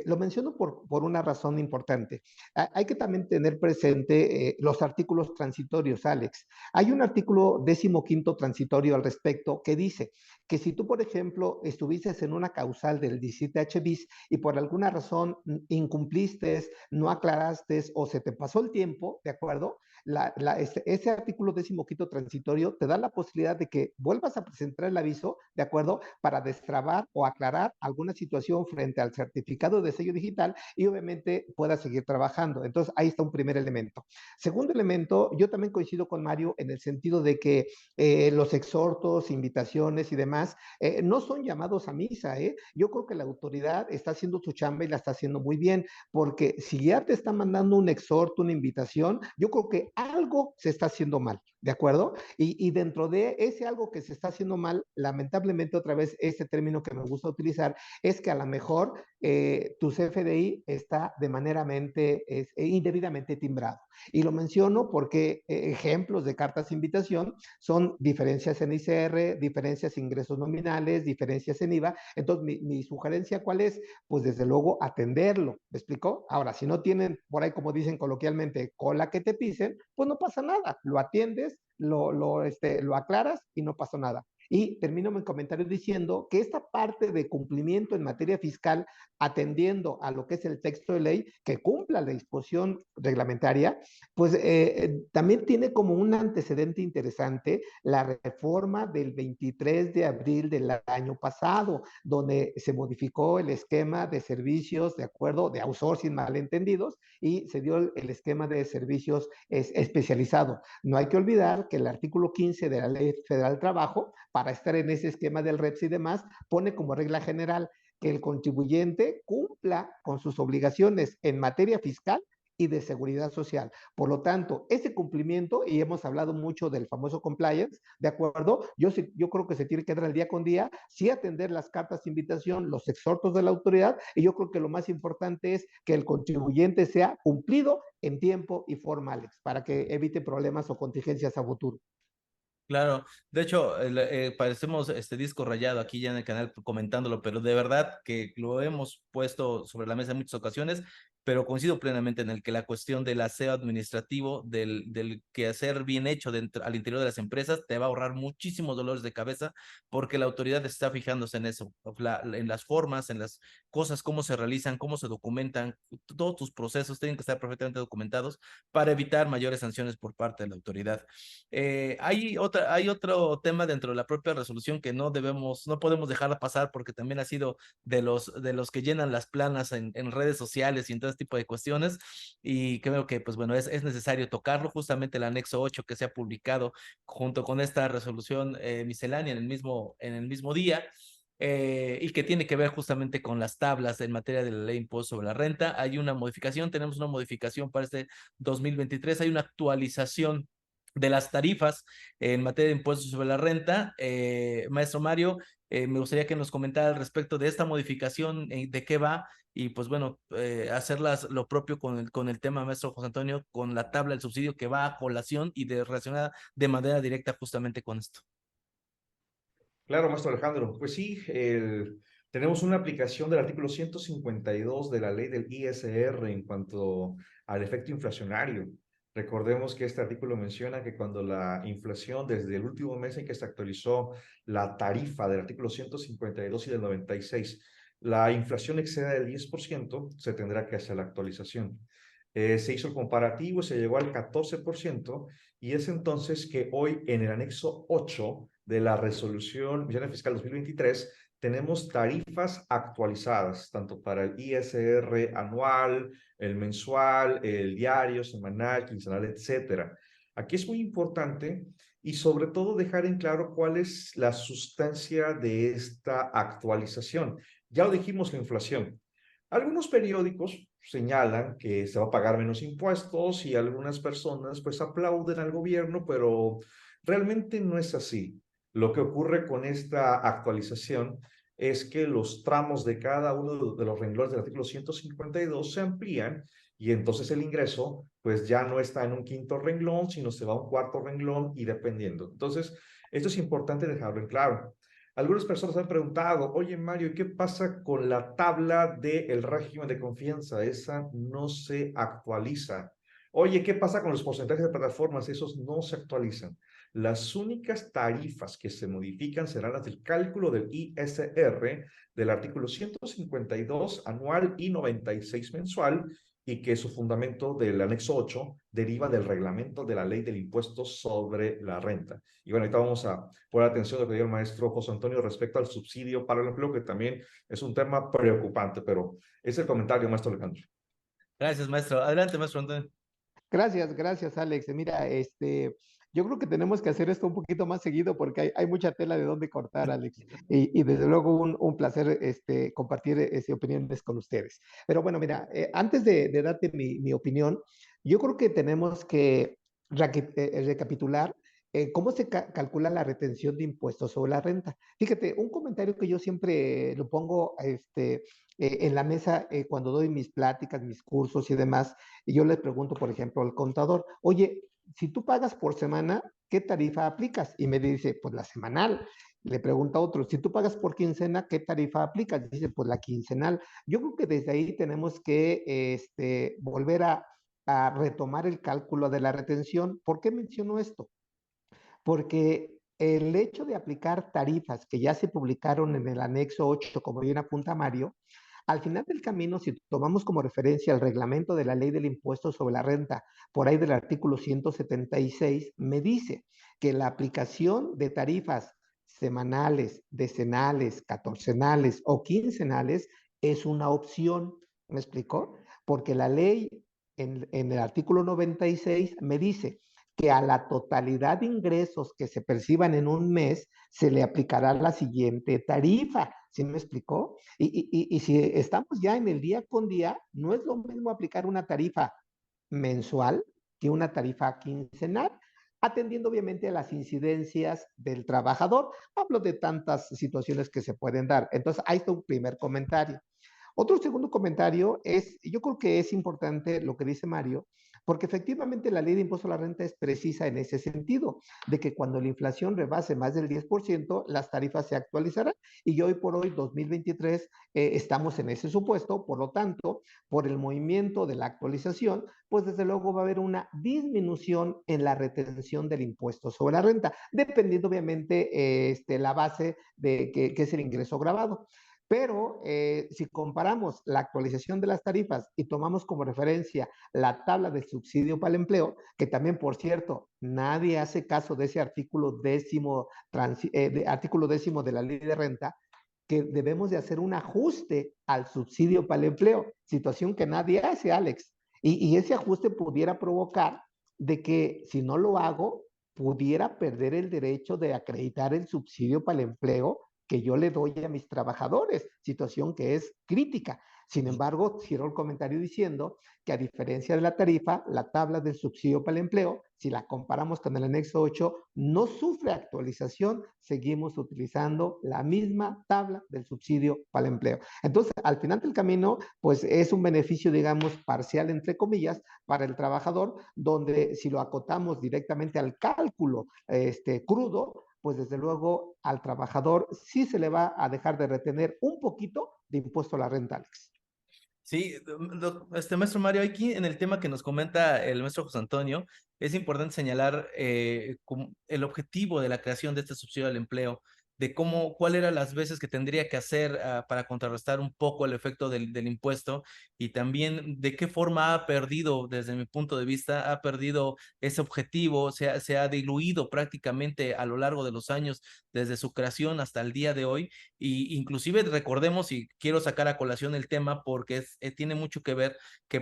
D: Lo menciono por una razón importante. Hay que también tener presente los artículos transitorios, Alex. Hay un artículo 15º transitorio al respecto que dice que si tú, por ejemplo, estuviste en una causal del 17H bis y por alguna razón incumpliste, no aclaraste o se te pasó el tiempo, ¿de acuerdo? Ese artículo 15º transitorio te da la posibilidad de que vuelvas a presentar el aviso, ¿de acuerdo? Para destrabar o aclarar alguna situación frente al certificado de sello digital y obviamente puedas seguir trabajando. Entonces, ahí está un primer elemento. Segundo elemento, yo también coincido con Mario en el sentido de que los exhortos, invitaciones y demás no son llamados a misa. Yo creo que la autoridad está haciendo su chamba y la está haciendo muy bien, porque si ya te está mandando un exhorto, una invitación, yo creo que algo se está haciendo mal, ¿de acuerdo? Y dentro de ese algo que se está haciendo mal, lamentablemente otra vez este término que me gusta utilizar es que a lo mejor tu CFDI está de manera indebidamente timbrado. Y lo menciono porque ejemplos de cartas de invitación son diferencias en ICR, diferencias en ingresos nominales, diferencias en IVA. Entonces, mi sugerencia, ¿cuál es? Pues desde luego atenderlo. ¿Me explicó? Ahora, si no tienen por ahí, como dicen coloquialmente, cola que te pisen, pues no pasa nada. Lo atiendes, lo aclaras y no pasa nada. Y termino mi comentario diciendo que esta parte de cumplimiento en materia fiscal, atendiendo a lo que es el texto de ley, que cumpla la disposición reglamentaria, pues también tiene como un antecedente interesante la reforma del 23 de abril del año pasado, donde se modificó el esquema de servicios de acuerdo de outsourcing malentendidos y se dio el esquema de servicios especializado. No hay que olvidar que el artículo 15 de la Ley Federal del Trabajo, para estar en ese esquema del REPS y demás, pone como regla general que el contribuyente cumpla con sus obligaciones en materia fiscal y de seguridad social. Por lo tanto, ese cumplimiento, y hemos hablado mucho del famoso compliance, ¿de acuerdo? Yo creo que se tiene que dar el día con día, sí atender las cartas de invitación, los exhortos de la autoridad, y yo creo que lo más importante es que el contribuyente sea cumplido en tiempo y forma, Alex, para que evite problemas o contingencias a futuro.
B: Claro, de hecho, parecemos este disco rayado aquí ya en el canal comentándolo, pero de verdad que lo hemos puesto sobre la mesa en muchas ocasiones, pero coincido plenamente en el que la cuestión del aseo administrativo, del quehacer bien hecho al interior de las empresas, te va a ahorrar muchísimos dolores de cabeza porque la autoridad está fijándose en eso, en las formas, en las cosas, cómo se realizan, cómo se documentan, todos tus procesos tienen que estar perfectamente documentados para evitar mayores sanciones por parte de la autoridad. Hay otro tema dentro de la propia resolución que no podemos dejar pasar porque también ha sido de los que llenan las planas en redes sociales y en todo este tipo de cuestiones, y creo que pues bueno, es necesario tocarlo, justamente el anexo 8 que se ha publicado junto con esta resolución miscelánea en el mismo día, y que tiene que ver justamente con las tablas en materia de la ley de impuesto sobre la renta. Hay una modificación, tenemos una modificación para este 2023, hay una actualización de las tarifas en materia de impuestos sobre la renta. Maestro Mario, me gustaría que nos comentara al respecto de esta modificación, de qué va, y pues bueno, hacerlas lo propio con el tema, maestro José Antonio, con la tabla del subsidio que va a colación y relacionada de manera directa justamente con esto.
C: Claro, maestro Alejandro. Pues sí, tenemos una aplicación del artículo 152 de la ley del ISR en cuanto al efecto inflacionario. Recordemos que este artículo menciona que cuando la inflación, desde el último mes en que se actualizó la tarifa del artículo 152 y del 96, la inflación exceda del 10%, se tendrá que hacer la actualización. Se hizo el comparativo, se llegó al 14%, y es entonces que hoy en el anexo 8 de la resolución fiscal 2023 tenemos tarifas actualizadas, tanto para el ISR anual, el mensual, el diario, semanal, quincenal, etcétera. Aquí es muy importante y sobre todo dejar en claro cuál es la sustancia de esta actualización. Ya lo dijimos, la inflación. Algunos periódicos señalan que se va a pagar menos impuestos y algunas personas pues aplauden al gobierno, pero realmente no es así. Lo que ocurre con esta actualización es que los tramos de cada uno de los renglones del artículo 152 se amplían y entonces el ingreso pues ya no está en un quinto renglón, sino se va a un cuarto renglón y dependiendo. Entonces, esto es importante dejarlo en claro. Algunas personas han preguntado, oye Mario, ¿qué pasa con la tabla del régimen de confianza? Esa no se actualiza. Oye, ¿qué pasa con los porcentajes de plataformas? Esos no se actualizan. Las únicas tarifas que se modifican serán las del cálculo del ISR del artículo 152 anual y 96 mensual, y que su fundamento del anexo 8 deriva del reglamento de la ley del impuesto sobre la renta. Y bueno, ahorita vamos a poner atención a lo que dijo el maestro José Antonio respecto al subsidio para el empleo, que también es un tema preocupante, pero es el comentario, maestro Alejandro.
B: Gracias, maestro. Adelante, maestro Antonio.
D: Gracias, Alex. Mira, yo creo que tenemos que hacer esto un poquito más seguido porque hay mucha tela de dónde cortar, Alex. Y desde luego un placer compartir opiniones con ustedes. Pero bueno, mira, antes de darte mi opinión, yo creo que tenemos que recapitular cómo se calcula la retención de impuestos sobre la renta. Fíjate, un comentario que yo siempre lo pongo en la mesa cuando doy mis pláticas, mis cursos y demás, y yo les pregunto, por ejemplo, al contador, oye, si tú pagas por semana, ¿qué tarifa aplicas? Y me dice, pues la semanal. Le pregunta a otro, si tú pagas por quincena, ¿qué tarifa aplicas? Dice, pues la quincenal. Yo creo que desde ahí tenemos que volver a retomar el cálculo de la retención. ¿Por qué menciono esto? Porque el hecho de aplicar tarifas que ya se publicaron en el anexo 8, como bien apunta Mario, al final del camino, si tomamos como referencia el reglamento de la ley del impuesto sobre la renta, por ahí del artículo 176, me dice que la aplicación de tarifas semanales, decenales, catorcenales o quincenales es una opción. ¿Me explicó? Porque la ley en el artículo 96 me dice que a la totalidad de ingresos que se perciban en un mes se le aplicará la siguiente tarifa. ¿Sí me explicó? Y si estamos ya en el día con día, no es lo mismo aplicar una tarifa mensual que una tarifa quincenal, atendiendo obviamente a las incidencias del trabajador. Hablo de tantas situaciones que se pueden dar. Entonces, ahí está un primer comentario. Otro segundo comentario es, yo creo que es importante lo que dice Mario, porque efectivamente la ley de impuesto a la renta es precisa en ese sentido, de que cuando la inflación rebase más del 10%, las tarifas se actualizarán. Y hoy por hoy, 2023, estamos en ese supuesto. Por lo tanto, por el movimiento de la actualización, pues desde luego va a haber una disminución en la retención del impuesto sobre la renta, dependiendo obviamente la base de que es el ingreso grabado. Pero si comparamos la actualización de las tarifas y tomamos como referencia la tabla del subsidio para el empleo, que también, por cierto, nadie hace caso de ese artículo décimo de la ley de renta, que debemos de hacer un ajuste al subsidio para el empleo, situación que nadie hace, Alex. Y ese ajuste pudiera provocar de que si no lo hago, pudiera perder el derecho de acreditar el subsidio para el empleo que yo le doy a mis trabajadores, situación que es crítica. Sin embargo, cierro el comentario diciendo que a diferencia de la tarifa, la tabla del subsidio para el empleo, si la comparamos con el anexo 8, no sufre actualización, seguimos utilizando la misma tabla del subsidio para el empleo. Entonces, al final del camino, pues es un beneficio, digamos, parcial, entre comillas, para el trabajador, donde si lo acotamos directamente al cálculo crudo, pues desde luego al trabajador sí se le va a dejar de retener un poquito de impuesto a la renta, Alex.
B: Sí, maestro Mario, aquí en el tema que nos comenta el maestro José Antonio, es importante señalar el objetivo de la creación de este subsidio al empleo, de cuál eran las veces que tendría que hacer para contrarrestar un poco el efecto del impuesto y también de qué forma ha perdido, desde mi punto de vista, ha perdido ese objetivo, se ha diluido prácticamente a lo largo de los años, desde su creación hasta el día de hoy. Y inclusive recordemos, y quiero sacar a colación el tema porque tiene mucho que ver que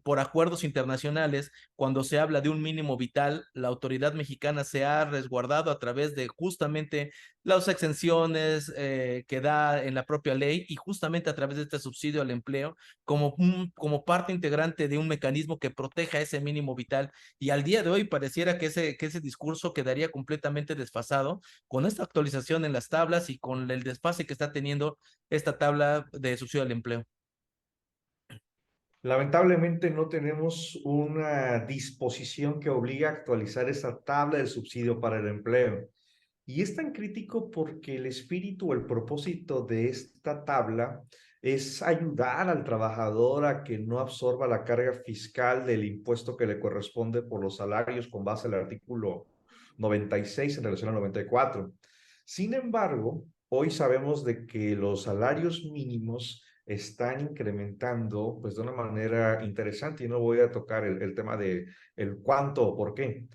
B: por acuerdos internacionales, cuando se habla de un mínimo vital, la autoridad mexicana se ha resguardado a través de justamente las exenciones que da en la propia ley y justamente a través de este subsidio al empleo como parte integrante de un mecanismo que proteja ese mínimo vital. Y al día de hoy pareciera que ese discurso quedaría completamente desfasado con esta actualización en las tablas y con el desfase que está teniendo esta tabla de subsidio al empleo.
C: Lamentablemente no tenemos una disposición que obligue a actualizar esa tabla de subsidio para el empleo. Y es tan crítico porque el espíritu o el propósito de esta tabla es ayudar al trabajador a que no absorba la carga fiscal del impuesto que le corresponde por los salarios con base al artículo 96 en relación al 94. Sin embargo, hoy sabemos de que los salarios mínimos están incrementando pues de una manera interesante y no voy a tocar el tema de el cuánto o por qué,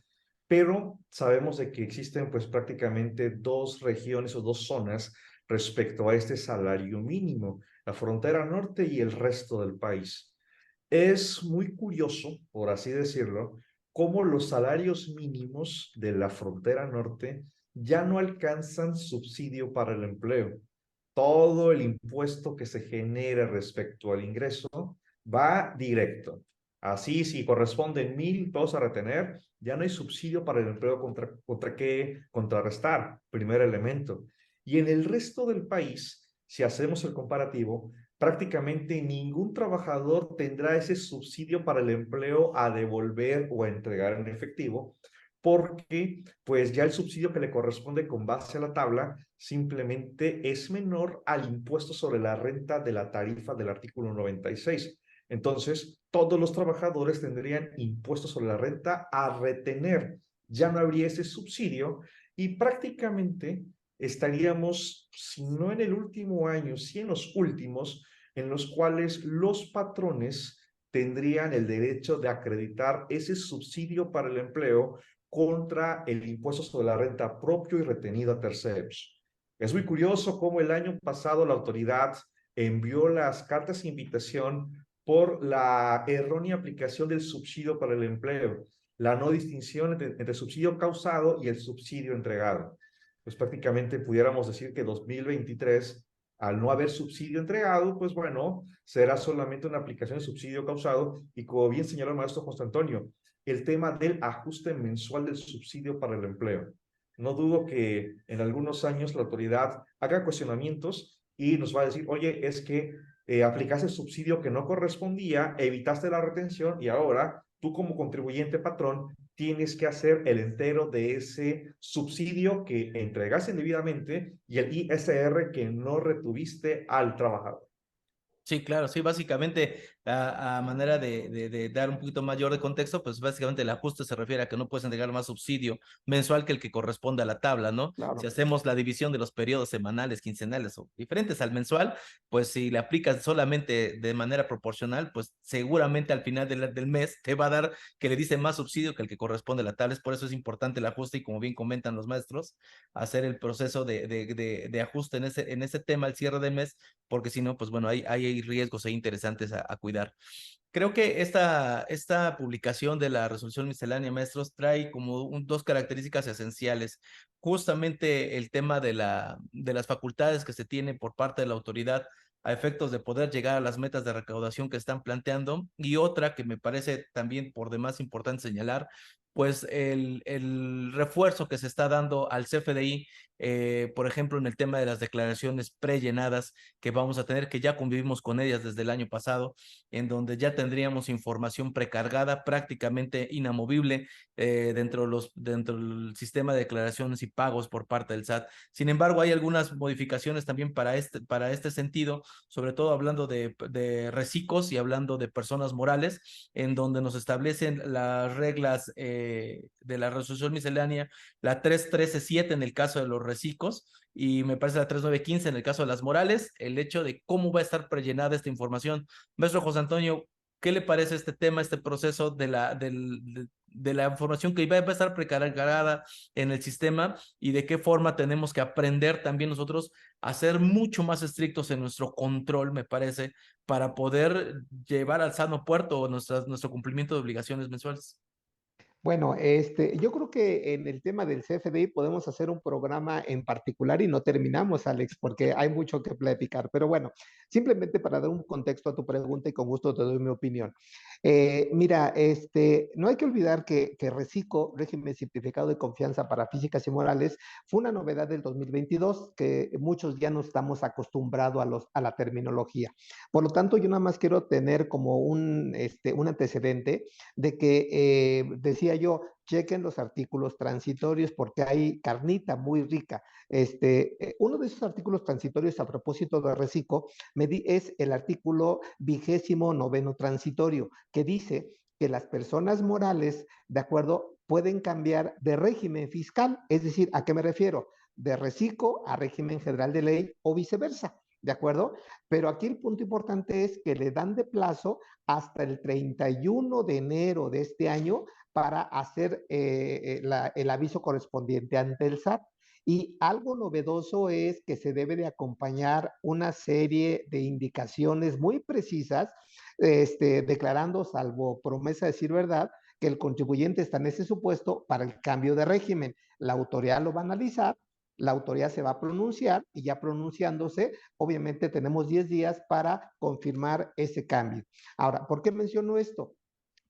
C: pero sabemos de que existen pues prácticamente dos regiones o dos zonas respecto a este salario mínimo, la frontera norte y el resto del país. Es muy curioso, por así decirlo, cómo los salarios mínimos de la frontera norte ya no alcanzan subsidio para el empleo. Todo el impuesto que se genere respecto al ingreso va directo. Así, si corresponden 1,000 pesos a retener, ya no hay subsidio para el empleo contra qué contrarrestar, primer elemento. Y en el resto del país, si hacemos el comparativo, prácticamente ningún trabajador tendrá ese subsidio para el empleo a devolver o a entregar en efectivo, porque pues ya el subsidio que le corresponde con base a la tabla simplemente es menor al impuesto sobre la renta de la tarifa del artículo 96. Entonces, todos los trabajadores tendrían impuestos sobre la renta a retener. Ya no habría ese subsidio y prácticamente estaríamos, si no en el último año, sí en los últimos, en los cuales los patrones tendrían el derecho de acreditar ese subsidio para el empleo contra el impuesto sobre la renta propio y retenido a terceros. Es muy curioso cómo el año pasado la autoridad envió las cartas de invitación por la errónea aplicación del subsidio para el empleo, la no distinción entre subsidio causado y el subsidio entregado. Pues prácticamente pudiéramos decir que 2023, al no haber subsidio entregado, pues bueno, será solamente una aplicación de subsidio causado y como bien señaló el maestro José Antonio, el tema del ajuste mensual del subsidio para el empleo. No dudo que en algunos años la autoridad haga cuestionamientos y nos va a decir, oye, es que aplicaste el subsidio que no correspondía, evitaste la retención y ahora tú como contribuyente patrón tienes que hacer el entero de ese subsidio que entregaste indebidamente y el ISR que no retuviste al trabajador.
B: Sí, claro, sí, básicamente a manera de dar un poquito mayor de contexto, pues básicamente el ajuste se refiere a que no puedes entregar más subsidio mensual que el que corresponde a la tabla, ¿no? Si
D: Claro.
B: hacemos la división de los periodos semanales, quincenales o diferentes al mensual, pues si le aplicas solamente de manera proporcional, pues seguramente al final del mes te va a dar que le dice más subsidio que el que corresponde a la tabla. Es por eso es importante el ajuste y como bien comentan los maestros, hacer el proceso de ajuste en ese tema al cierre de mes porque si no, pues bueno, hay riesgos ahí interesantes a cuidar. Creo que esta publicación de la resolución miscelánea, maestros, trae como dos características esenciales. Justamente el tema de las facultades que se tiene por parte de la autoridad a efectos de poder llegar a las metas de recaudación que están planteando. Y otra que me parece también por demás importante señalar, pues el refuerzo que se está dando al CFDI, por ejemplo, en el tema de las declaraciones prellenadas que vamos a tener, que ya convivimos con ellas desde el año pasado, en donde ya tendríamos información precargada, prácticamente inamovible dentro del sistema de declaraciones y pagos por parte del SAT. Sin embargo, hay algunas modificaciones también para este sentido, sobre todo hablando de recicos y hablando de personas morales, en donde nos establecen las reglas de la resolución miscelánea, la 3.13.7 en el caso de los recicos, y me parece la 3.9.15 en el caso de las morales, el hecho de cómo va a estar prellenada esta información. Maestro José Antonio, ¿qué le parece este tema, este proceso de la información que va a estar precargada en el sistema y de qué forma tenemos que aprender también nosotros a ser mucho más estrictos en nuestro control, me parece, para poder llevar al sano puerto nuestro cumplimiento de obligaciones mensuales?
D: Bueno, yo creo que en el tema del CFDI podemos hacer un programa en particular y no terminamos, Alex, porque hay mucho que platicar. Pero bueno, simplemente para dar un contexto a tu pregunta y con gusto te doy mi opinión. Mira, no hay que olvidar que RECICO, Régimen Simplificado de Confianza para Físicas y Morales, fue una novedad del 2022 que muchos ya no estamos acostumbrados a la terminología. Por lo tanto, yo nada más quiero tener como un antecedente de que decía yo, chequen los artículos transitorios porque hay carnita muy rica. Uno de esos artículos transitorios a propósito de reciclo es el artículo 29º transitorio, que dice que las personas morales, de acuerdo, pueden cambiar de régimen fiscal. Es decir, ¿a qué me refiero? De reciclo a régimen general de ley o viceversa. ¿De acuerdo? Pero aquí el punto importante es que le dan de plazo hasta el 31 de enero de este año para hacer el aviso correspondiente ante el SAT. Y algo novedoso es que se debe de acompañar una serie de indicaciones muy precisas, declarando, salvo promesa de decir verdad, que el contribuyente está en ese supuesto para el cambio de régimen. La autoridad lo va a analizar, la autoridad se va a pronunciar y ya pronunciándose, obviamente tenemos 10 días para confirmar ese cambio. Ahora, ¿por qué menciono esto?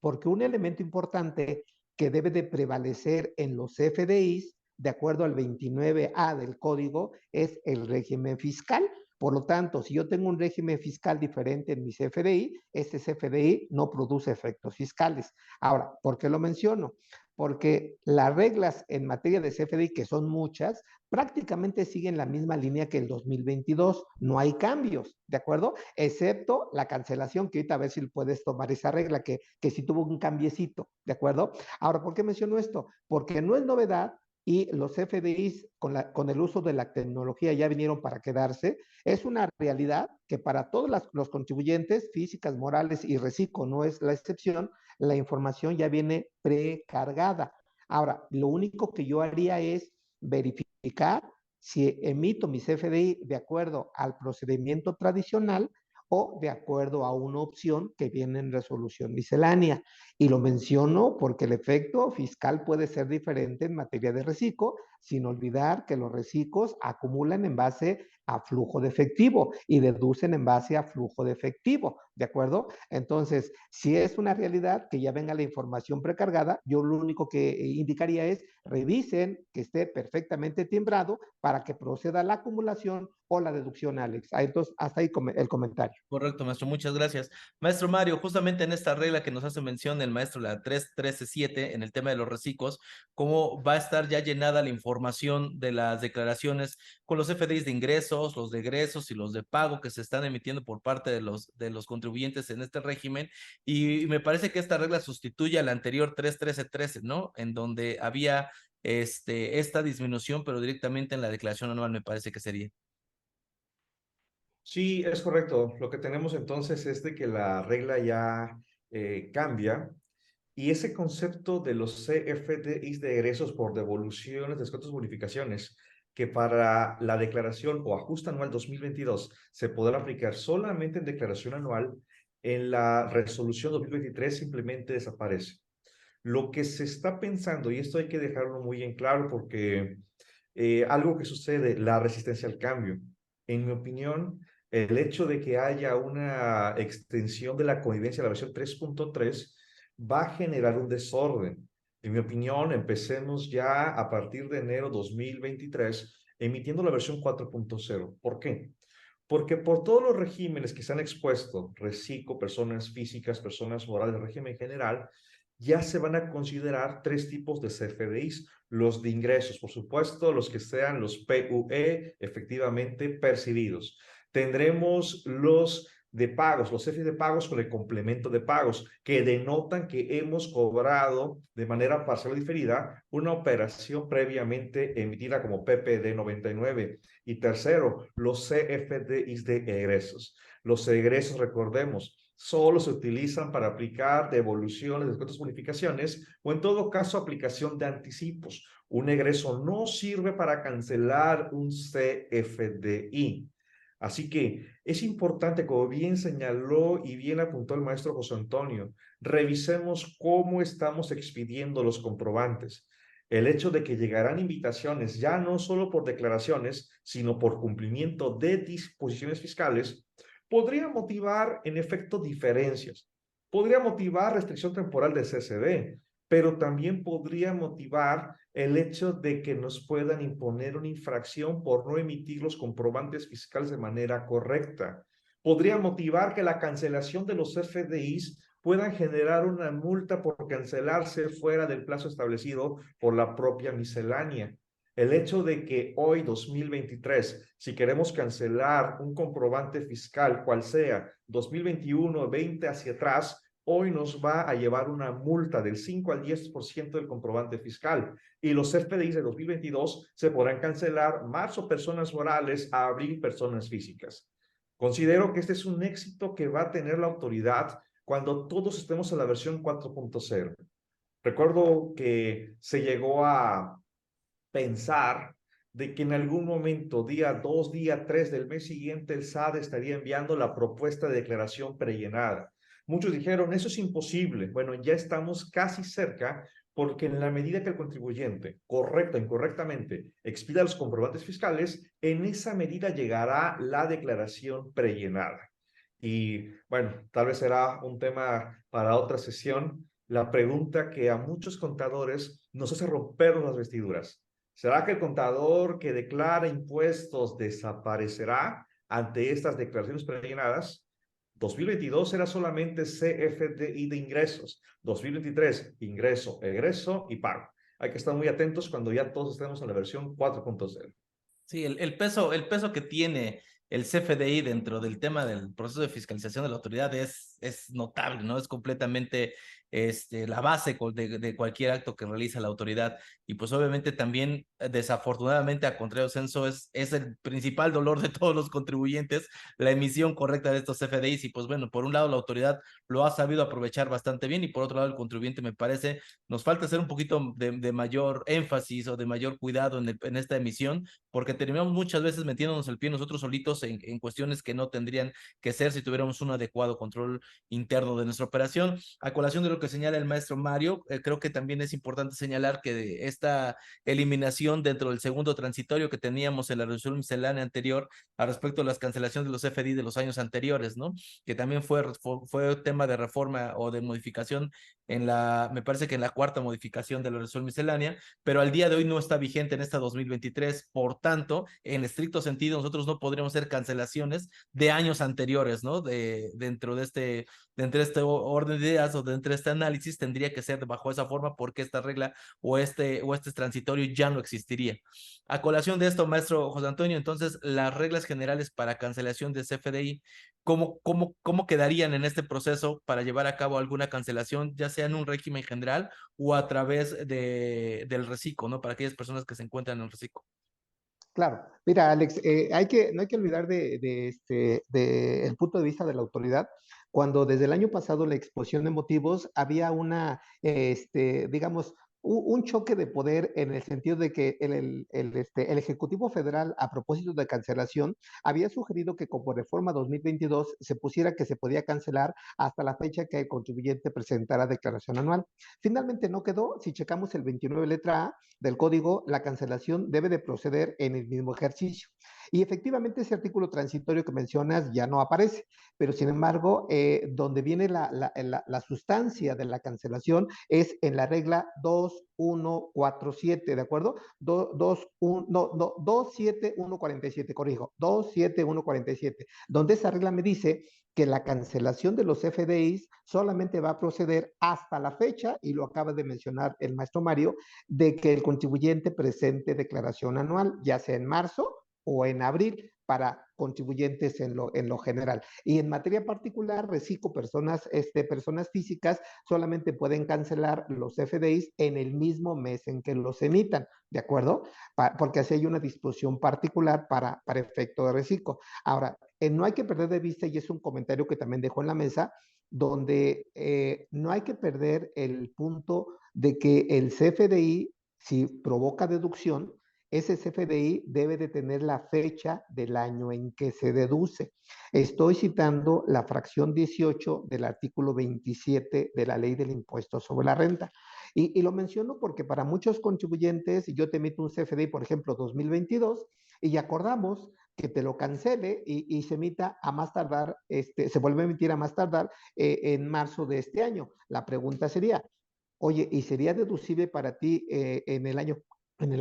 D: Porque un elemento importante que debe de prevalecer en los FDIs, de acuerdo al 29A del código, es el régimen fiscal. Por lo tanto, si yo tengo un régimen fiscal diferente en mi CFDI, ese CFDI no produce efectos fiscales. Ahora, ¿por qué lo menciono? Porque las reglas en materia de CFDI, que son muchas, prácticamente siguen la misma línea que el 2022. No hay cambios, ¿de acuerdo? Excepto la cancelación, que ahorita a ver si puedes tomar esa regla, que sí tuvo un cambiecito, ¿de acuerdo? Ahora, ¿por qué menciono esto? Porque no es novedad y los FDIs con el uso de la tecnología ya vinieron para quedarse. Es una realidad que para todos los contribuyentes, físicas, morales y reciclo no es la excepción, la información ya viene precargada. Ahora, lo único que yo haría es verificar si emito mi CFDI de acuerdo al procedimiento tradicional o de acuerdo a una opción que viene en resolución miscelánea. Y lo menciono porque el efecto fiscal puede ser diferente en materia de reciclo, sin olvidar que los reciclos acumulan en base a flujo de efectivo y deducen en base a flujo de efectivo, ¿de acuerdo? Entonces, si es una realidad que ya venga la información precargada, yo lo único que indicaría es revisen que esté perfectamente timbrado para que proceda la acumulación o la deducción, Alex. Entonces, hasta ahí el comentario.
B: Correcto, maestro, muchas gracias. Maestro Mario, justamente en esta regla que nos hace mención el maestro, la 3.13.7, en el tema de los reciclos, ¿cómo va a estar ya llenada la información conformación de las declaraciones con los FDIs de ingresos, los de egresos y los de pago que se están emitiendo por parte de los contribuyentes en este régimen. Y me parece que esta regla sustituye a la anterior 31313, ¿no? En donde había esta disminución, pero directamente en la declaración anual me parece que sería.
C: Sí, es correcto. Lo que tenemos entonces es de que la regla ya cambia y ese concepto de los CFDIs de egresos por devoluciones, descuentos, bonificaciones, que para la declaración o ajuste anual 2022 se podrá aplicar solamente en declaración anual, en la resolución 2023 simplemente desaparece. Lo que se está pensando, y esto hay que dejarlo muy en claro porque algo que sucede, la resistencia al cambio. En mi opinión, el hecho de que haya una extensión de la convivencia, la versión 3.3, va a generar un desorden. En mi opinión, empecemos ya a partir de enero 2023 emitiendo la versión 4.0. ¿Por qué? Porque por todos los regímenes que se han expuesto, reciclo, personas físicas, personas morales, régimen general, ya se van a considerar tres tipos de CFDIs. Los de ingresos, por supuesto, los que sean los PUE efectivamente percibidos. Tendremos los de pagos, los CFDIs de pagos con el complemento de pagos, que denotan que hemos cobrado de manera parcial o diferida una operación previamente emitida como PPD 99. Y tercero, los CFDIs de egresos. Los egresos, recordemos, solo se utilizan para aplicar devoluciones, descuentos, bonificaciones o en todo caso aplicación de anticipos. Un egreso no sirve para cancelar un CFDI. Así que es importante, como bien señaló y bien apuntó el maestro José Antonio, revisemos cómo estamos expidiendo los comprobantes. El hecho de que llegarán invitaciones ya no solo por declaraciones, sino por cumplimiento de disposiciones fiscales, podría motivar en efecto diferencias, podría motivar restricción temporal de CCD, pero también podría motivar el hecho de que nos puedan imponer una infracción por no emitir los comprobantes fiscales de manera correcta. Podría motivar que la cancelación de los FDIs puedan generar una multa por cancelarse fuera del plazo establecido por la propia miscelánea. El hecho de que hoy, 2023, si queremos cancelar un comprobante fiscal, cual sea 2021, 20 hacia atrás, hoy nos va a llevar una multa del 5 al 10% del comprobante fiscal. Y los FDIs de 2022 se podrán cancelar marzo personas morales a abril personas físicas. Considero que este es un éxito que va a tener la autoridad cuando todos estemos en la versión 4.0. Recuerdo que se llegó a pensar de que en algún momento, día 2, día 3 del mes siguiente, el SAT estaría enviando la propuesta de declaración prellenada. Muchos dijeron, eso es imposible. Bueno, ya estamos casi cerca porque en la medida que el contribuyente, correcta o incorrectamente, expida los comprobantes fiscales, en esa medida llegará la declaración prellenada. Y bueno, tal vez será un tema para otra sesión. La pregunta que a muchos contadores nos hace romper las vestiduras. ¿Será que el contador que declara impuestos desaparecerá ante estas declaraciones prellenadas? 2022 era solamente CFDI de ingresos. 2023, ingreso, egreso y pago. Hay que estar muy atentos cuando ya todos estemos en la versión 4.0.
B: Sí, el peso que tiene el CFDI dentro del tema del proceso de fiscalización de la autoridad es notable, ¿no? Es completamente la base de cualquier acto que realiza la autoridad. Y pues obviamente también, desafortunadamente, a contrario censo, es el principal dolor de todos los contribuyentes, la emisión correcta de estos CFDIs. Y pues bueno, por un lado la autoridad lo ha sabido aprovechar bastante bien y por otro lado el contribuyente, me parece, nos falta hacer un poquito de mayor énfasis o de mayor cuidado en esta emisión, porque terminamos muchas veces metiéndonos el pie nosotros solitos en cuestiones que no tendrían que ser si tuviéramos un adecuado control interno de nuestra operación. A colación de lo que señala el maestro Mario, creo que también es importante señalar que esta eliminación dentro del segundo transitorio que teníamos en la resolución miscelánea anterior a respecto de las cancelaciones de los FDI de los años anteriores, ¿no? Que también fue tema de reforma o de modificación me parece que en la cuarta modificación de la resolución miscelánea, pero al día de hoy no está vigente en esta 2023. Por tanto, en estricto sentido, nosotros no podríamos hacer cancelaciones de años anteriores, ¿no? Dentro de de este orden de ideas o de entre este análisis tendría que ser bajo esa forma porque esta regla o este transitorio ya no existiría. A colación de esto, maestro José Antonio, entonces las reglas generales para cancelación de CFDI, ¿cómo quedarían en este proceso para llevar a cabo alguna cancelación, ya sea en un régimen general o a través del reciclo, ¿no? Para aquellas personas que se encuentran en el reciclo.
D: Claro, mira, Alex, no hay que olvidar de el punto de vista de la autoridad, cuando desde el año pasado la exposición de motivos había digamos, un choque de poder en el sentido de que el Ejecutivo Federal, a propósito de cancelación, había sugerido que como reforma 2022 se pusiera que se podía cancelar hasta la fecha que el contribuyente presentara declaración anual. Finalmente no quedó. Si checamos el 29 letra A del código, la cancelación debe de proceder en el mismo ejercicio. Y efectivamente ese artículo transitorio que mencionas ya no aparece, pero sin embargo, donde viene la sustancia de la cancelación es en la regla 2147, ¿de acuerdo? 27147, corrijo, 27147, donde esa regla me dice que la cancelación de los FDIs solamente va a proceder hasta la fecha, y lo acaba de mencionar el maestro Mario, de que el contribuyente presente declaración anual, ya sea en marzo o en abril, para contribuyentes en lo general. Y en materia particular, reciclo, personas físicas solamente pueden cancelar los FDIs en el mismo mes en que los emitan, ¿de acuerdo? Porque así hay una disposición particular para efecto de reciclo. Ahora, no hay que perder de vista, y es un comentario que también dejo en la mesa, donde no hay que perder el punto de que el CFDI, si provoca deducción, ese CFDI debe de tener la fecha del año en que se deduce. Estoy citando la fracción 18 del artículo 27 de la Ley del Impuesto sobre la Renta. Y lo menciono porque para muchos contribuyentes, yo te emito un CFDI, por ejemplo, 2022, y acordamos que te lo cancele y se emita a más tardar, se vuelve a emitir a más tardar en marzo de este año. La pregunta sería, oye, ¿y sería deducible para ti en el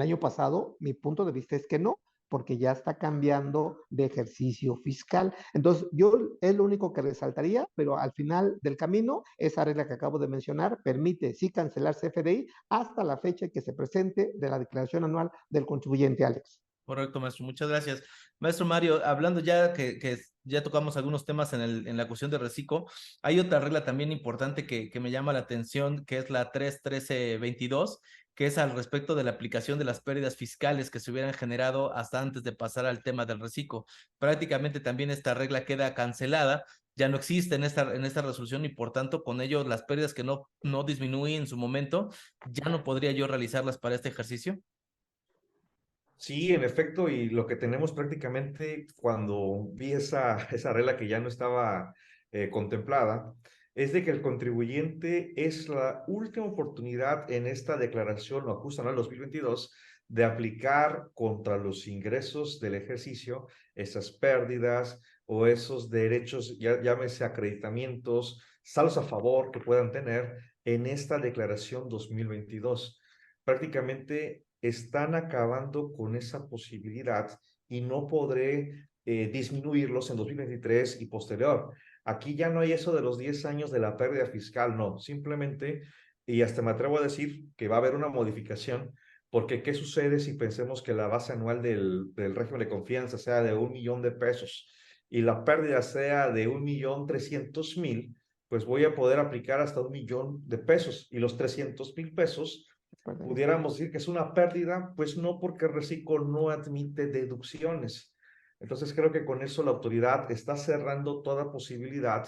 D: año pasado? Mi punto de vista es que no, porque ya está cambiando de ejercicio fiscal. Entonces, yo es lo único que resaltaría, pero al final del camino, esa regla que acabo de mencionar permite sí cancelar CFDI hasta la fecha que se presente de la declaración anual del contribuyente, Alex.
B: Correcto, maestro. Muchas gracias. Maestro Mario, hablando ya que ya tocamos algunos temas en la cuestión de reciclo, hay otra regla también importante que me llama la atención, que es la 31322, que es al respecto de la aplicación de las pérdidas fiscales que se hubieran generado hasta antes de pasar al tema del reciclo. Prácticamente también esta regla queda cancelada, ya no existe en esta resolución y por tanto con ello las pérdidas que no disminuí en su momento, ya no podría yo realizarlas para este ejercicio.
C: Sí, en efecto, y lo que tenemos prácticamente cuando vi esa regla que ya no estaba contemplada, es de que el contribuyente es la última oportunidad en esta declaración o ajuste anual 2022 de aplicar contra los ingresos del ejercicio esas pérdidas o esos derechos, llámese acreditamientos, saldos a favor que puedan tener en esta declaración 2022. Prácticamente están acabando con esa posibilidad y no podré disminuirlos en 2023 y posterior. Aquí ya no hay eso de los 10 años de la pérdida fiscal, no, simplemente, y hasta me atrevo a decir que va a haber una modificación, porque ¿qué sucede si pensemos que la base anual del régimen de confianza sea de 1 millón de pesos y la pérdida sea de 1.300.000? Pues voy a poder aplicar hasta 1 millón de pesos y los 300.000 pesos pudiéramos decir que es una pérdida, pues no, porque el reciclo no admite deducciones. Entonces creo que con eso la autoridad está cerrando toda posibilidad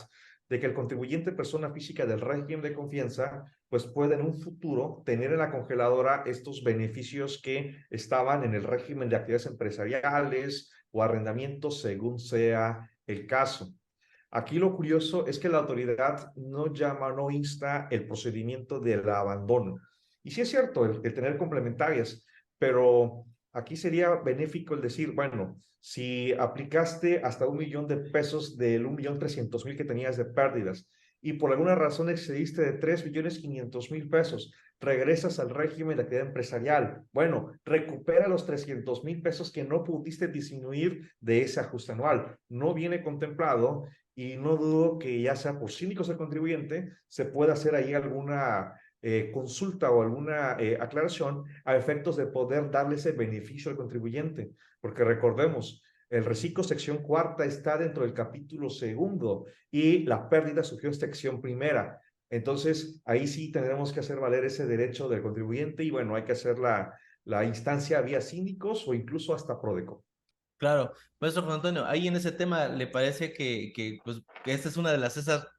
C: de que el contribuyente persona física del régimen de confianza pues pueda en un futuro tener en la congeladora estos beneficios que estaban en el régimen de actividades empresariales o arrendamientos según sea el caso. Aquí lo curioso es que la autoridad no llama, no insta el procedimiento del abandono. Y sí es cierto el tener complementarias, pero aquí sería benéfico el decir, bueno, si aplicaste hasta 1 millón de pesos del 1.300.000 que tenías de pérdidas y por alguna razón excediste de 3.500.000 pesos, regresas al régimen de actividad empresarial. Bueno, recupera los 300.000 pesos que no pudiste disminuir de ese ajuste anual. No viene contemplado y no dudo que ya sea por cínicos del contribuyente, se pueda hacer ahí alguna consulta o alguna aclaración a efectos de poder darle ese beneficio al contribuyente. Porque recordemos, el reciclo sección cuarta está dentro del capítulo segundo y la pérdida surgió en sección primera. Entonces, ahí sí tendremos que hacer valer ese derecho del contribuyente y bueno, hay que hacer la instancia vía síndicos o incluso hasta Prodeco.
B: Claro, maestro José Antonio, ahí en ese tema le parece pues, que esta es una de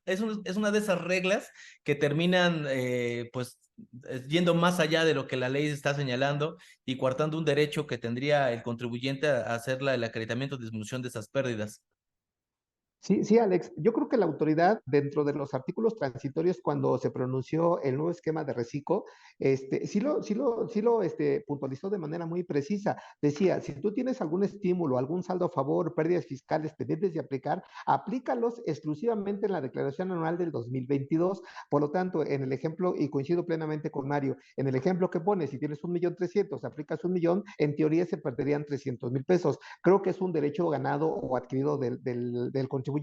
B: es una de esas reglas que terminan pues yendo más allá de lo que la ley está señalando y coartando un derecho que tendría el contribuyente a hacer el acreditamiento o disminución de esas pérdidas.
D: Sí, sí, Alex. Yo creo que la autoridad, dentro de los artículos transitorios, cuando se pronunció el nuevo esquema de reciclo, puntualizó de manera muy precisa. Decía, si tú tienes algún estímulo, algún saldo a favor, pérdidas fiscales pendientes de aplicar, aplícalos exclusivamente en la declaración anual del 2022. Por lo tanto, en el ejemplo, y coincido plenamente con Mario, en el ejemplo que pone, si tienes 1.300.000, aplicas 1.000.000, en teoría se perderían 300,000 pesos. Creo que es un derecho ganado o adquirido del contribuyente,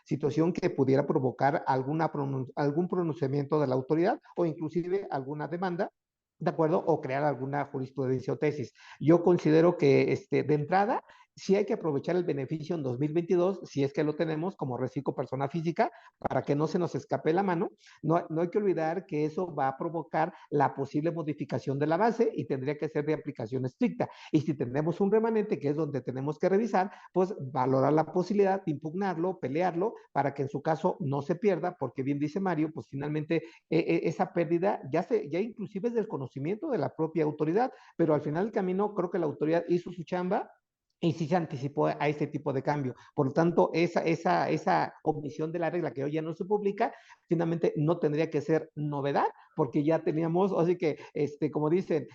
D: situación que pudiera provocar algún pronunciamiento de la autoridad o inclusive alguna demanda, ¿de acuerdo? O crear alguna jurisprudencia o tesis. Yo considero que de entrada sí hay que aprovechar el beneficio en 2022, si es que lo tenemos como reciclo persona física, para que no se nos escape la mano. No hay que olvidar que eso va a provocar la posible modificación de la base y tendría que ser de aplicación estricta. Y si tenemos un remanente, que es donde tenemos que revisar, pues valorar la posibilidad de impugnarlo, pelearlo, para que en su caso no se pierda, porque bien dice Mario, pues finalmente esa pérdida ya inclusive es del conocimiento de la propia autoridad, pero al final del camino creo que la autoridad hizo su chamba y sí se anticipó a este tipo de cambio. Por lo tanto, esa omisión de la regla que hoy ya no se publica, finalmente no tendría que ser novedad, porque ya teníamos, así que, como dicen,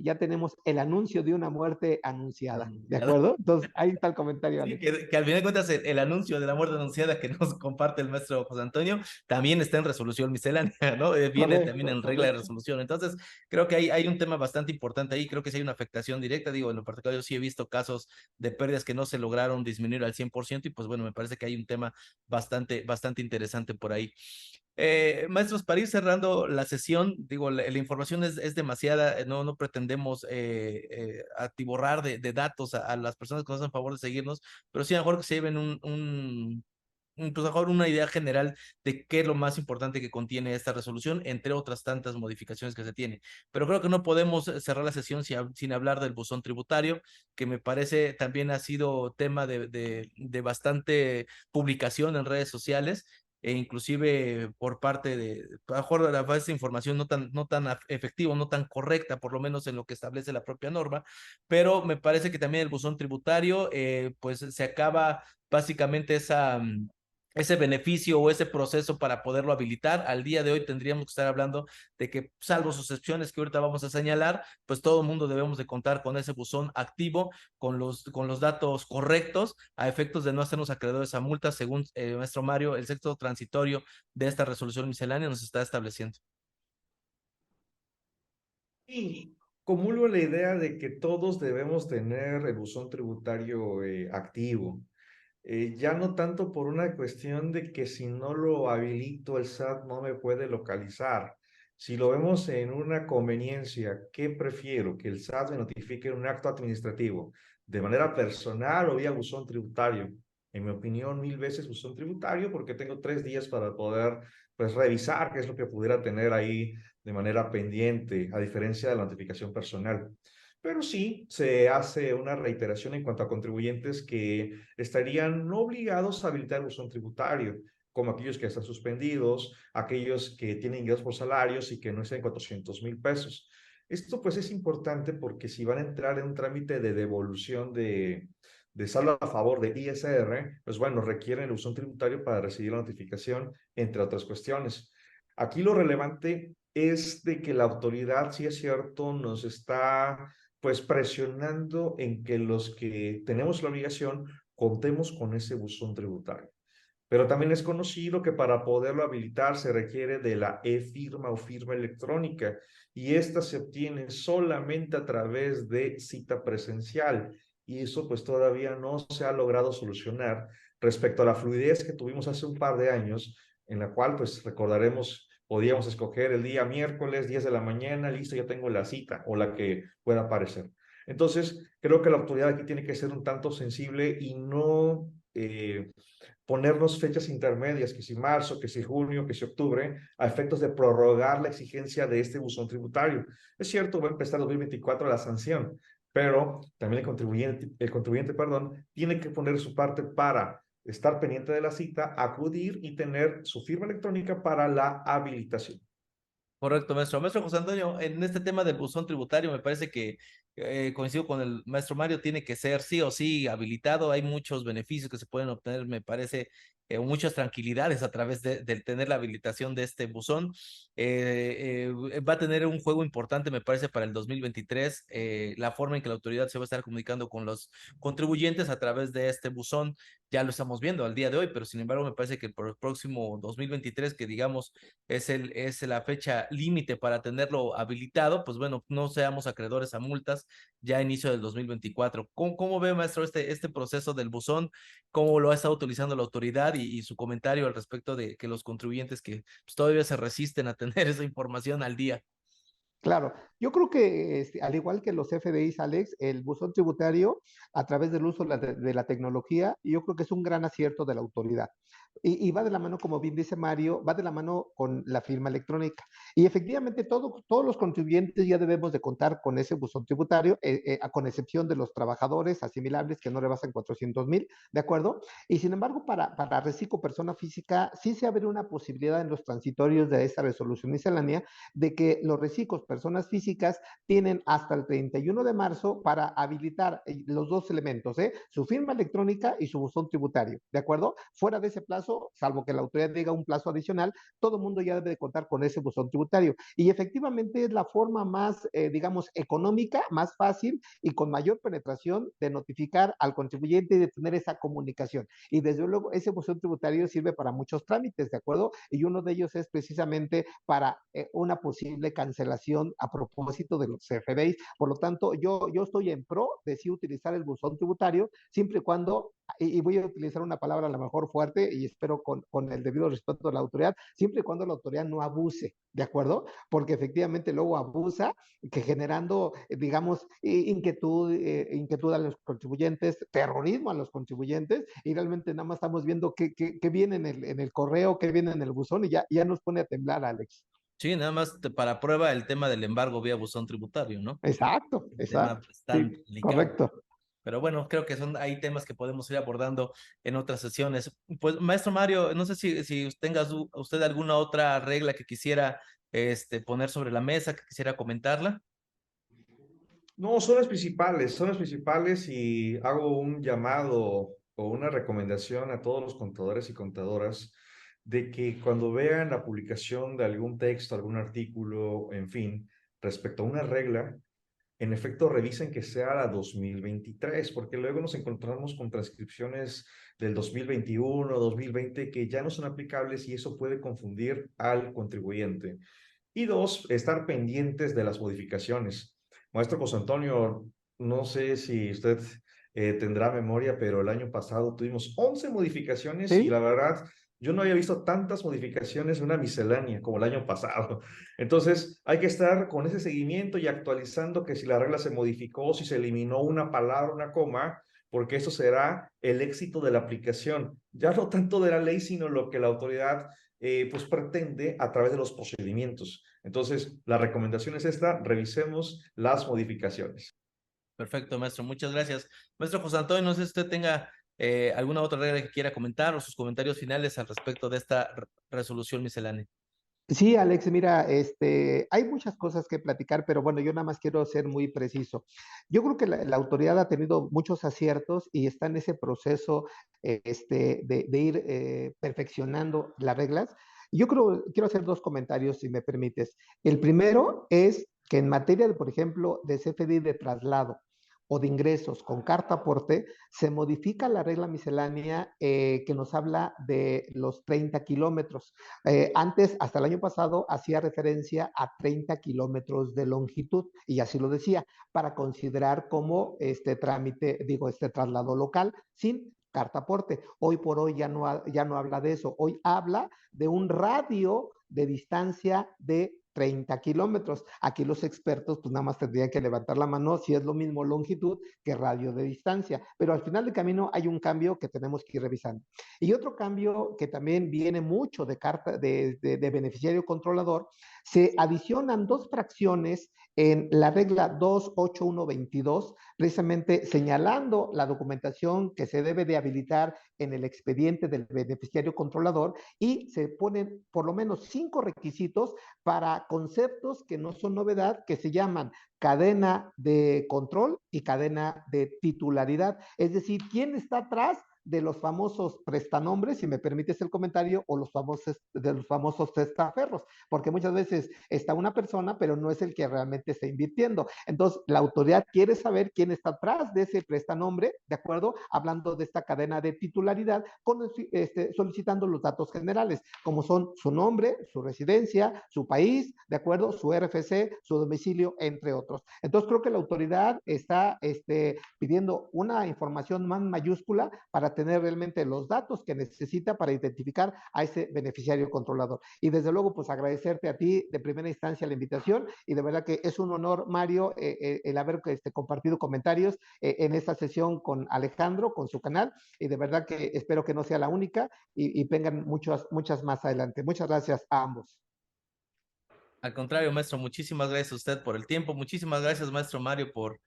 D: ya tenemos el anuncio de una muerte anunciada, ¿de acuerdo? Entonces, ahí está el comentario,
B: Sí,
D: Alex.
B: que al final de cuentas el anuncio de la muerte anunciada que nos comparte el maestro José Antonio también está en resolución miscelánea, ¿no? Viene también
D: Correcto,
B: en regla de
D: correcto.
B: resolución. Entonces, creo que hay un tema bastante importante ahí. Creo que sí hay una afectación directa. Digo, en lo particular, yo sí he visto casos de pérdidas que no se lograron disminuir al 100% y pues bueno, me parece que hay un tema bastante interesante por ahí. Maestros, para ir cerrando la sesión, digo, la información es demasiada, no pretendemos atiborrar de datos a las personas que nos hacen favor de seguirnos, pero sí a lo mejor que se lleven pues a lo mejor una idea general de qué es lo más importante que contiene esta resolución, entre otras tantas modificaciones que se tiene. Pero creo que no podemos cerrar la sesión sin hablar del buzón tributario, que me parece también ha sido tema de bastante publicación en redes sociales e inclusive por parte a lo mejor la base de información no tan efectiva, no tan correcta, por lo menos en lo que establece la propia norma, pero me parece que también el buzón tributario, pues se acaba básicamente ese beneficio o ese proceso para poderlo habilitar. Al día de hoy tendríamos que estar hablando de que, salvo sus excepciones que ahorita vamos a señalar, pues todo el mundo debemos de contar con ese buzón activo, con los datos correctos, a efectos de no hacernos acreedores a multas, según nuestro Mario, el sexto transitorio de esta resolución miscelánea nos está estableciendo.
C: Y comulgo la idea de que todos debemos tener el buzón tributario activo. Ya no tanto por una cuestión de que si no lo habilito el SAT no me puede localizar. Si lo vemos en una conveniencia, ¿qué prefiero? Que el SAT me notifique un acto administrativo de manera personal o vía buzón tributario. En mi opinión, 1000 veces buzón tributario porque tengo 3 días para poder pues revisar qué es lo que pudiera tener ahí de manera pendiente, a diferencia de la notificación personal. Pero sí se hace una reiteración en cuanto a contribuyentes que estarían no obligados a habilitar el buzón tributario, como aquellos que están suspendidos, aquellos que tienen ingresos por salarios y que no exceden 400,000 pesos. Esto pues es importante porque si van a entrar en un trámite de devolución de saldo a favor de ISR, pues bueno, requieren el buzón tributario para recibir la notificación, entre otras cuestiones. Aquí lo relevante es de que la autoridad, sí es cierto, nos está pues presionando en que los que tenemos la obligación contemos con ese buzón tributario. Pero también es conocido que para poderlo habilitar se requiere de la e-firma o firma electrónica y esta se obtiene solamente a través de cita presencial y eso pues todavía no se ha logrado solucionar respecto a la fluidez que tuvimos hace un par de años, en la cual, pues recordaremos, podíamos escoger el día miércoles, 10 de la mañana, listo, ya tengo la cita o la que pueda aparecer. Entonces, creo que la autoridad aquí tiene que ser un tanto sensible y no ponernos fechas intermedias, que si marzo, que si junio, que si octubre, a efectos de prorrogar la exigencia de este buzón tributario. Es cierto, va a empezar 2024 la sanción, pero también el contribuyente, perdón, tiene que poner su parte para estar pendiente de la cita, acudir y tener su firma electrónica para la habilitación.
B: Correcto, maestro. Maestro José Antonio, en este tema del buzón tributario, me parece que coincido con el maestro Mario, tiene que ser sí o sí habilitado. Hay muchos beneficios que se pueden obtener, me parece, muchas tranquilidades a través de tener la habilitación de este buzón. Va a tener un juego importante, me parece, para el 2023, la forma en que la autoridad se va a estar comunicando con los contribuyentes a través de este buzón. Ya lo estamos viendo al día de hoy, pero sin embargo, me parece que por el próximo 2023, que digamos es la fecha límite para tenerlo habilitado, pues bueno, no seamos acreedores a multas ya a inicio del 2024. ¿Cómo ve, maestro, este proceso del buzón? ¿Cómo lo ha estado utilizando la autoridad y su comentario al respecto de que los contribuyentes que pues, todavía se resisten a tener esa información al día?
D: Claro, yo creo que al igual que los FDIs, Alex, el buzón tributario, a través del uso de la tecnología, yo creo que es un gran acierto de la autoridad. Y va de la mano, como bien dice Mario, va de la mano con la firma electrónica. Y efectivamente todos los contribuyentes ya debemos de contar con ese buzón tributario, con excepción de los trabajadores asimilables que no rebasan 400,000, ¿de acuerdo? Y sin embargo, para reciclo persona física, sí se abre una posibilidad en los transitorios de esta resolución miscelánea de que los reciclos personas físicas tienen hasta el 31 de marzo para habilitar los dos elementos, su firma electrónica y su buzón tributario, ¿de acuerdo? Fuera de ese plazo, salvo que la autoridad diga un plazo adicional, todo el mundo ya debe de contar con ese buzón tributario. Y efectivamente es la forma más, digamos, económica, más fácil y con mayor penetración de notificar al contribuyente y de tener esa comunicación. Y desde luego ese buzón tributario sirve para muchos trámites, ¿de acuerdo? Y uno de ellos es precisamente para una posible cancelación a propósito de los CFDIs. Por lo tanto, yo estoy en pro de sí utilizar el buzón tributario, siempre y cuando, y voy a utilizar una palabra a lo mejor fuerte y espero con el debido respeto de la autoridad, siempre y cuando la autoridad no abuse, ¿de acuerdo? Porque efectivamente luego abusa, que generando, digamos, inquietud a los contribuyentes, terrorismo a los contribuyentes, y realmente nada más estamos viendo qué viene en el correo, qué viene en el buzón, y ya nos pone a temblar, Alex.
B: Sí, nada más para prueba el tema del embargo vía buzón tributario, ¿no?
D: Exacto,
B: El tema
D: exacto.
B: es
D: Sí,
B: tan delicado.
D: correcto.
B: Pero bueno, creo que hay temas que podemos ir abordando en otras sesiones. Pues, maestro Mario, no sé si tenga usted alguna otra regla que quisiera poner sobre la mesa, que quisiera comentarla.
C: No, son las principales y hago un llamado o una recomendación a todos los contadores y contadoras de que cuando vean la publicación de algún texto, algún artículo, en fin, respecto a una regla, en efecto revisen que sea la 2023, porque luego nos encontramos con transcripciones del 2021, 2020 que ya no son aplicables y eso puede confundir al contribuyente. Y dos, estar pendientes de las modificaciones. Maestro José Antonio, no sé si usted tendrá memoria, pero el año pasado tuvimos 11 modificaciones y
D: Sí,
C: la verdad, yo no había visto tantas modificaciones en una miscelánea como el año pasado. Entonces, hay que estar con ese seguimiento y actualizando que si la regla se modificó, si se eliminó una palabra, una coma, porque eso será el éxito de la aplicación. Ya no tanto de la ley, sino lo que la autoridad pues pretende a través de los procedimientos. Entonces, la recomendación es esta, revisemos las modificaciones.
B: Perfecto, maestro, muchas gracias. Maestro José Antonio, no sé si usted tenga alguna otra regla que quiera comentar o sus comentarios finales al respecto de esta resolución miscelánea.
D: sí, Alex, mira, hay muchas cosas que platicar, pero bueno, yo nada más quiero ser muy preciso. Yo creo que la autoridad ha tenido muchos aciertos y está en ese proceso de ir perfeccionando las reglas. Yo quiero hacer dos comentarios, si me permites. El primero es que en materia de, por ejemplo, de CFDI de traslado o de ingresos con carta aporte, se modifica la regla miscelánea que nos habla de los 30 kilómetros. Antes, hasta el año pasado, hacía referencia a 30 kilómetros de longitud, y así lo decía, para considerar como este trámite, digo, este traslado local, sin carta aporte. Hoy por hoy ya no habla de eso. Hoy habla de un radio de distancia de 30 kilómetros. Aquí los expertos pues nada más tendrían que levantar la mano si es lo mismo longitud que radio de distancia, pero al final del camino hay un cambio que tenemos que ir revisando. Y otro cambio que también viene mucho de carta de beneficiario controlador, se adicionan dos fracciones en la regla 28122, precisamente señalando la documentación que se debe de habilitar en el expediente del beneficiario controlador, y se ponen por lo menos 5 requisitos para conceptos que no son novedad, que se llaman cadena de control y cadena de titularidad. Es decir, ¿quién está atrás de los famosos prestanombres, si me permites el comentario, o de los famosos testaferros? Porque muchas veces está una persona, pero no es el que realmente está invirtiendo. Entonces, la autoridad quiere saber quién está atrás de ese prestanombre, ¿de acuerdo? Hablando de esta cadena de titularidad, solicitando los datos generales, como son su nombre, su residencia, su país, ¿de acuerdo? Su RFC, su domicilio, entre otros. Entonces, creo que la autoridad está pidiendo una información más mayúscula para tener realmente los datos que necesita para identificar a ese beneficiario controlador. Y desde luego, pues agradecerte a ti de primera instancia la invitación, y de verdad que es un honor, Mario, el haber compartido comentarios en esta sesión con Alejandro, con su canal, y de verdad que espero que no sea la única y vengan muchas más adelante. Muchas gracias a ambos.
B: Al contrario, maestro, muchísimas gracias a usted por el tiempo. Muchísimas gracias, maestro Mario, por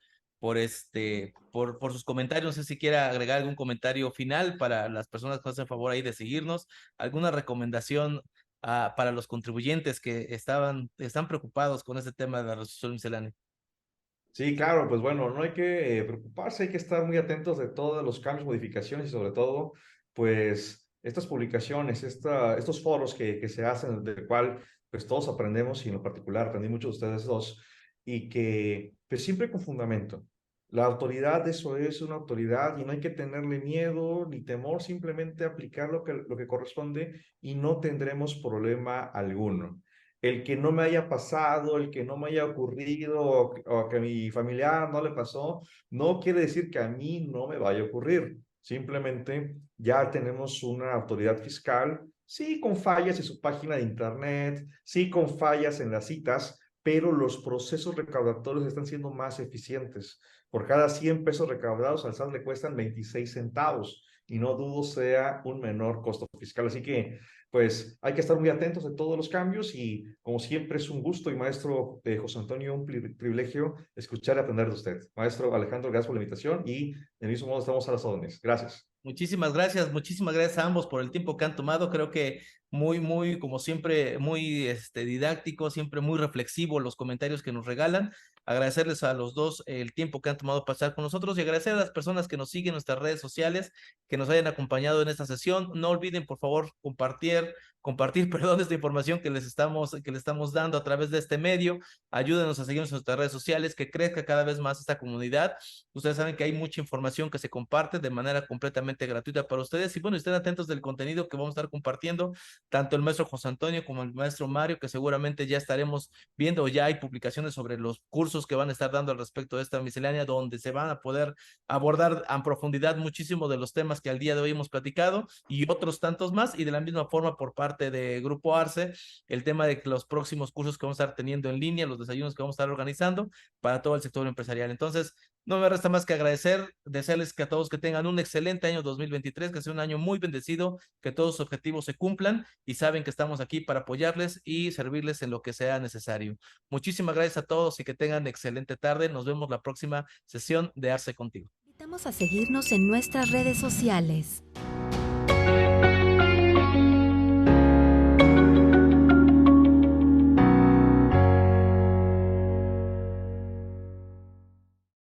B: sus comentarios. No sé si quiera agregar algún comentario final para las personas que hacen favor ahí de seguirnos, alguna recomendación para los contribuyentes que están preocupados con este tema de la resolución miscelánea.
C: Sí, claro, pues bueno, no hay que preocuparse, hay que estar muy atentos de todos los cambios, modificaciones y sobre todo, pues, estas publicaciones, estos foros que se hacen, del cual pues todos aprendemos, y en lo particular aprendí mucho de ustedes dos, y que pues siempre con fundamento. La autoridad, eso es una autoridad y no hay que tenerle miedo ni temor, simplemente aplicar lo que corresponde y no tendremos problema alguno. El que no me haya pasado, el que no me haya ocurrido o que a mi familiar no le pasó, no quiere decir que a mí no me vaya a ocurrir. Simplemente ya tenemos una autoridad fiscal, sí con fallas en su página de internet, sí con fallas en las citas, pero los procesos recaudatorios están siendo más eficientes. Por cada 100 pesos recaudados al SAT le cuestan 26 centavos y no dudo sea un menor costo fiscal. Así que pues hay que estar muy atentos de todos los cambios y como siempre es un gusto, y maestro José Antonio, un privilegio escuchar y aprender de usted. Maestro Alejandro, gracias por la invitación y del mismo modo estamos a las órdenes. Gracias.
B: Muchísimas gracias a ambos por el tiempo que han tomado. Creo que muy, como siempre, muy didáctico, siempre muy reflexivo los comentarios que nos regalan. Agradecerles a los dos el tiempo que han tomado para estar con nosotros y agradecer a las personas que nos siguen en nuestras redes sociales, que nos hayan acompañado en esta sesión. No olviden, por favor, compartir, perdón, esta información que les estamos dando a través de este medio. Ayúdenos a seguirnos en nuestras redes sociales, que crezca cada vez más esta comunidad. Ustedes saben que hay mucha información que se comparte de manera completamente gratuita para ustedes. Y bueno, estén atentos del contenido que vamos a estar compartiendo, tanto el maestro José Antonio como el maestro Mario, que seguramente ya estaremos viendo, ya hay publicaciones sobre los cursos que van a estar dando al respecto de esta miscelánea, donde se van a poder abordar a profundidad muchísimo de los temas que al día de hoy hemos platicado y otros tantos más. Y de la misma forma, por parte de Grupo Arce, el tema de los próximos cursos que vamos a estar teniendo en línea, los desayunos que vamos a estar organizando para todo el sector empresarial. Entonces, no me resta más que agradecer, desearles que a todos que tengan un excelente año 2023, que sea un año muy bendecido, que todos sus objetivos se cumplan y saben que estamos aquí para apoyarles y servirles en lo que sea necesario. Muchísimas gracias a todos y que tengan excelente tarde. Nos vemos la próxima sesión de Arce Contigo.
A: Invitamos a seguirnos en nuestras redes sociales.